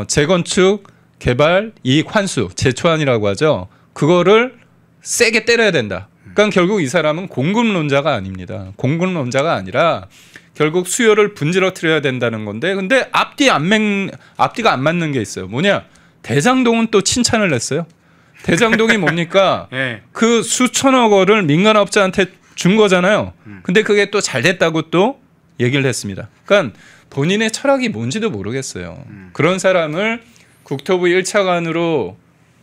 재건축 개발 이익 환수 제초안이라고 하죠. 그거를 세게 때려야 된다. 그러니까 결국 이 사람은 공급론자가 아닙니다. 공급론자가 아니라 결국 수요를 분질러뜨려야 된다는 건데 근데 앞뒤가 안 맞는 게 있어요. 뭐냐? 대장동은 또 칭찬을 했어요. 대장동이 뭡니까? 네. 그 수천억 원을 민간업자한테 준 거잖아요. 근데 그게 또 잘 됐다고 또 얘기를 했습니다. 그러니까 본인의 철학이 뭔지도 모르겠어요. 그런 사람을 국토부 1차관으로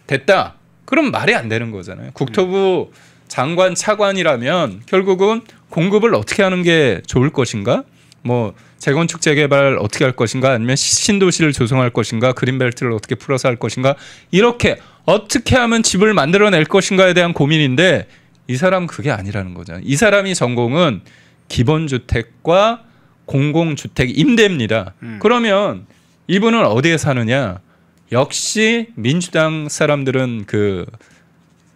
됐다. 그럼 말이 안 되는 거잖아요. 국토부 장관 차관이라면 결국은 공급을 어떻게 하는 게 좋을 것인가? 뭐 재건축 재개발 어떻게 할 것인가? 아니면 신도시를 조성할 것인가? 그린벨트를 어떻게 풀어서 할 것인가? 이렇게 어떻게 하면 집을 만들어낼 것인가에 대한 고민인데 이 사람은 그게 아니라는 거잖아요. 이 사람이 전공은 기본주택과 공공주택 임대입니다. 그러면 이분은 어디에 사느냐? 역시 민주당 사람들은 그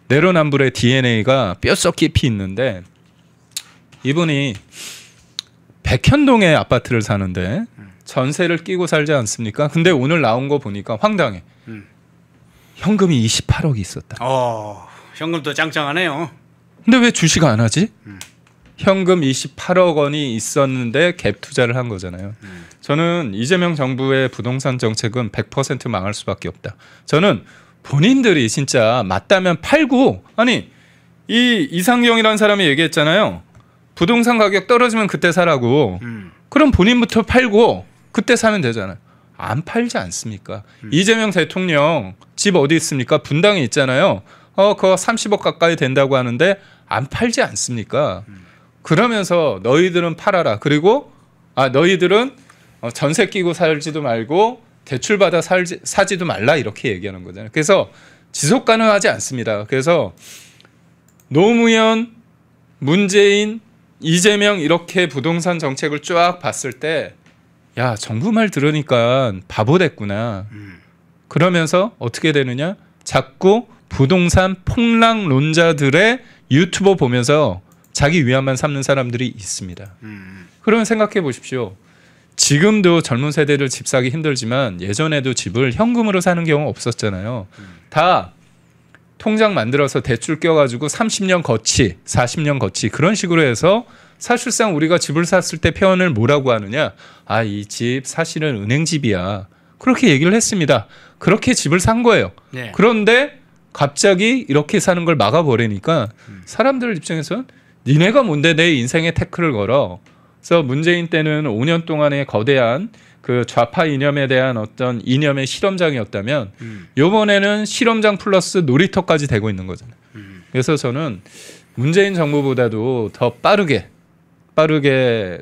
내로남불의 DNA가 뼛속 깊이 있는데 이분이 백현동에 아파트를 사는데 전세를 끼고 살지 않습니까? 근데 오늘 나온 거 보니까 황당해. 현금이 28억이 있었다. 현금도 짱짱하네요. 근데 왜 주식 안 하지? 현금 28억 원이 있었는데 갭 투자를 한 거잖아요. 저는 이재명 정부의 부동산 정책은 100% 망할 수밖에 없다. 저는 본인들이 진짜 맞다면 팔고 아니 이 이상경이라는 사람이 얘기했잖아요. 부동산 가격 떨어지면 그때 사라고. 그럼 본인부터 팔고 그때 사면 되잖아요. 안 팔지 않습니까? 이재명 대통령 집 어디 있습니까? 분당에 있잖아요. 그거 30억 가까이 된다고 하는데 안 팔지 않습니까? 그러면서 너희들은 팔아라. 그리고 너희들은 전세 끼고 살지도 말고 대출받아 사지도 말라 이렇게 얘기하는 거잖아요. 그래서 지속 가능하지 않습니다. 그래서 노무현, 문재인, 이재명 이렇게 부동산 정책을 쫙 봤을 때 야 정부 말 들으니까 바보 됐구나. 그러면서 어떻게 되느냐? 자꾸 부동산 폭락론자들의 유튜버 보면서 자기 위안만 삼는 사람들이 있습니다. 그러면 생각해 보십시오. 지금도 젊은 세대들 집 사기 힘들지만 예전에도 집을 현금으로 사는 경우가 없었잖아요. 다 통장 만들어서 대출 껴가지고 30년 거치, 40년 거치 그런 식으로 해서 사실상 우리가 집을 샀을 때 표현을 뭐라고 하느냐. 아, 이 집 사실은 은행집이야. 그렇게 얘기를 했습니다. 그렇게 집을 산 거예요. 네. 그런데 갑자기 이렇게 사는 걸 막아버리니까 사람들 입장에서는 니네가 뭔데 내 인생에 태클을 걸어. 그래서 문재인 때는 5년 동안의 거대한 그 좌파 이념에 대한 어떤 이념의 실험장이었다면 이번에는 실험장 플러스 놀이터까지 되고 있는 거잖아요. 그래서 저는 문재인 정부보다도 더 빠르게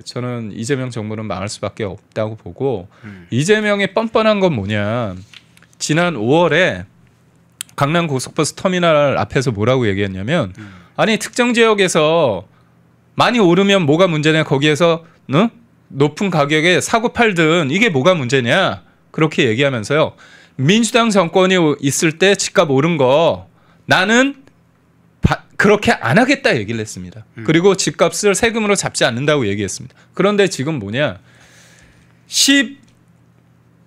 저는 이재명 정부는 망할 수밖에 없다고 보고 이재명의 뻔뻔한 건 뭐냐. 지난 5월에 강남 고속버스 터미널 앞에서 뭐라고 얘기했냐면 아니 특정 지역에서 많이 오르면 뭐가 문제냐. 거기에서 높은 가격에 사고 팔든 이게 뭐가 문제냐. 그렇게 얘기하면서요. 민주당 정권이 있을 때 집값 오른 거 나는 그렇게 안 하겠다 얘기를 했습니다. 그리고 집값을 세금으로 잡지 않는다고 얘기했습니다. 그런데 지금 뭐냐.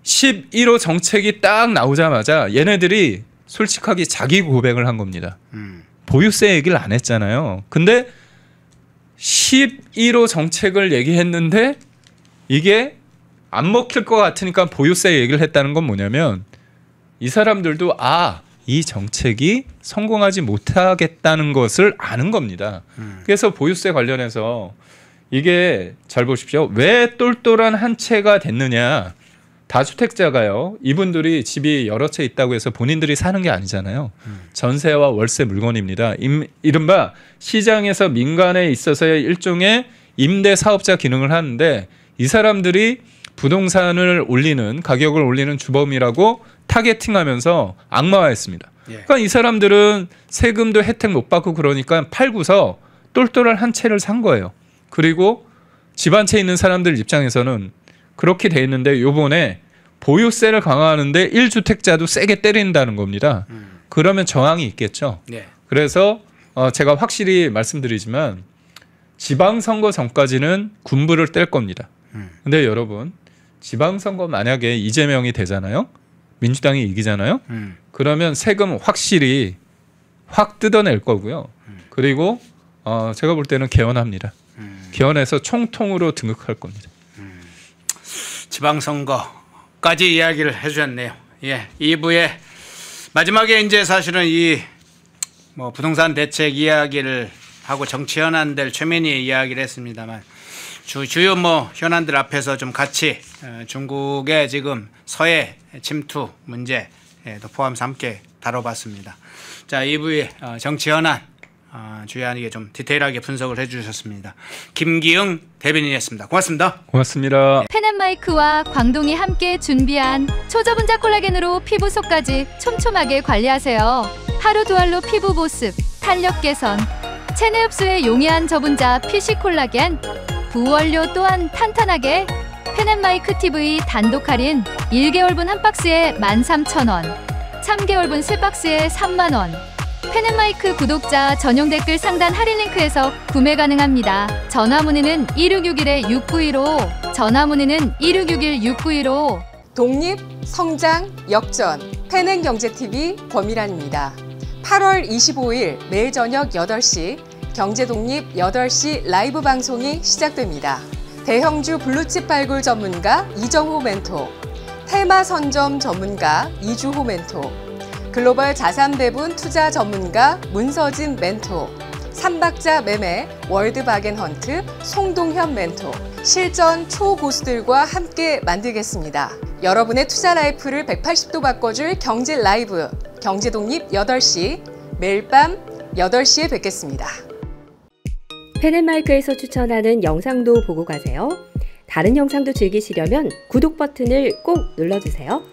11호 정책이 딱 나오자마자 얘네들이 솔직하게 자기 고백을 한 겁니다. 보유세 얘기를 안 했잖아요. 근데 11호 정책을 얘기했는데 이게 안 먹힐 것 같으니까 보유세 얘기를 했다는 건 뭐냐면 이 사람들도 이 정책이 성공하지 못하겠다는 것을 아는 겁니다. 그래서 보유세 관련해서 이게 잘 보십시오. 왜 똘똘한 한 채가 됐느냐. 다주택자가요. 이분들이 집이 여러 채 있다고 해서 본인들이 사는 게 아니잖아요. 전세와 월세 물건입니다. 이른바 시장에서 민간에 있어서의 일종의 임대 사업자 기능을 하는데 이 사람들이 부동산을 올리는 가격을 올리는 주범이라고 타겟팅하면서 악마화했습니다. 그러니까 이 사람들은 세금도 혜택 못 받고 그러니까 팔고서 똘똘한 한 채를 산 거예요. 그리고 집 한 채 있는 사람들 입장에서는 그렇게 돼 있는데 요번에 보유세를 강화하는데 1주택자도 세게 때린다는 겁니다. 그러면 저항이 있겠죠. 네. 그래서 제가 확실히 말씀드리지만 지방선거 전까지는 군부를 뗄 겁니다. 근데 여러분 지방선거 만약에 이재명이 되잖아요. 민주당이 이기잖아요. 그러면 세금 확실히 확 뜯어낼 거고요. 그리고 제가 볼 때는 개헌합니다. 개헌해서 총통으로 등극할 겁니다. 지방선거까지 이야기를 해주셨네요. 예, 2부에 마지막에 이제 사실은 이 뭐 부동산 대책 이야기를 하고 정치 현안들 최면희 이야기를 했습니다만 주요 뭐 현안들 앞에서 좀 같이 중국의 지금 서해 침투 문제도 포함해서 함께 다뤄봤습니다. 자, 2부에 정치 현안 주의하게 좀 디테일하게 분석을 해주셨습니다. 김기흥 대변인이었습니다. 고맙습니다. 고맙습니다. 펜앤마이크와 광동이 함께 준비한 초저분자 콜라겐으로 피부 속까지 촘촘하게 관리하세요. 하루 두 알로 피부 보습, 탄력 개선, 체내 흡수에 용이한 저분자 PC 콜라겐, 부원료 또한 탄탄하게 펜앤마이크 TV 단독 할인 1개월분 한 박스에 13,000원, 3개월분 3박스에 30,000원. 펜앤마이크 구독자 전용 댓글 상단 할인 링크에서 구매 가능합니다. 전화 문의는 1661-6915, 전화 문의는 1661-6915. 독립, 성장, 역전, 펜앤경제TV 권미란입니다. 8월 25일 매일 저녁 8시 경제독립 8시 라이브 방송이 시작됩니다. 대형주 블루칩 발굴 전문가 이정호 멘토, 테마 선점 전문가 이주호 멘토, 글로벌 자산 배분 투자 전문가 문서진 멘토, 삼박자 매매 월드바겐헌트 송동현 멘토, 실전 초고수들과 함께 만들겠습니다. 여러분의 투자 라이프를 180도 바꿔줄 경제 라이브, 경제독립 8시, 매일 밤 8시에 뵙겠습니다. 펜앤마이크에서 추천하는 영상도 보고 가세요. 다른 영상도 즐기시려면 구독 버튼을 꼭 눌러주세요.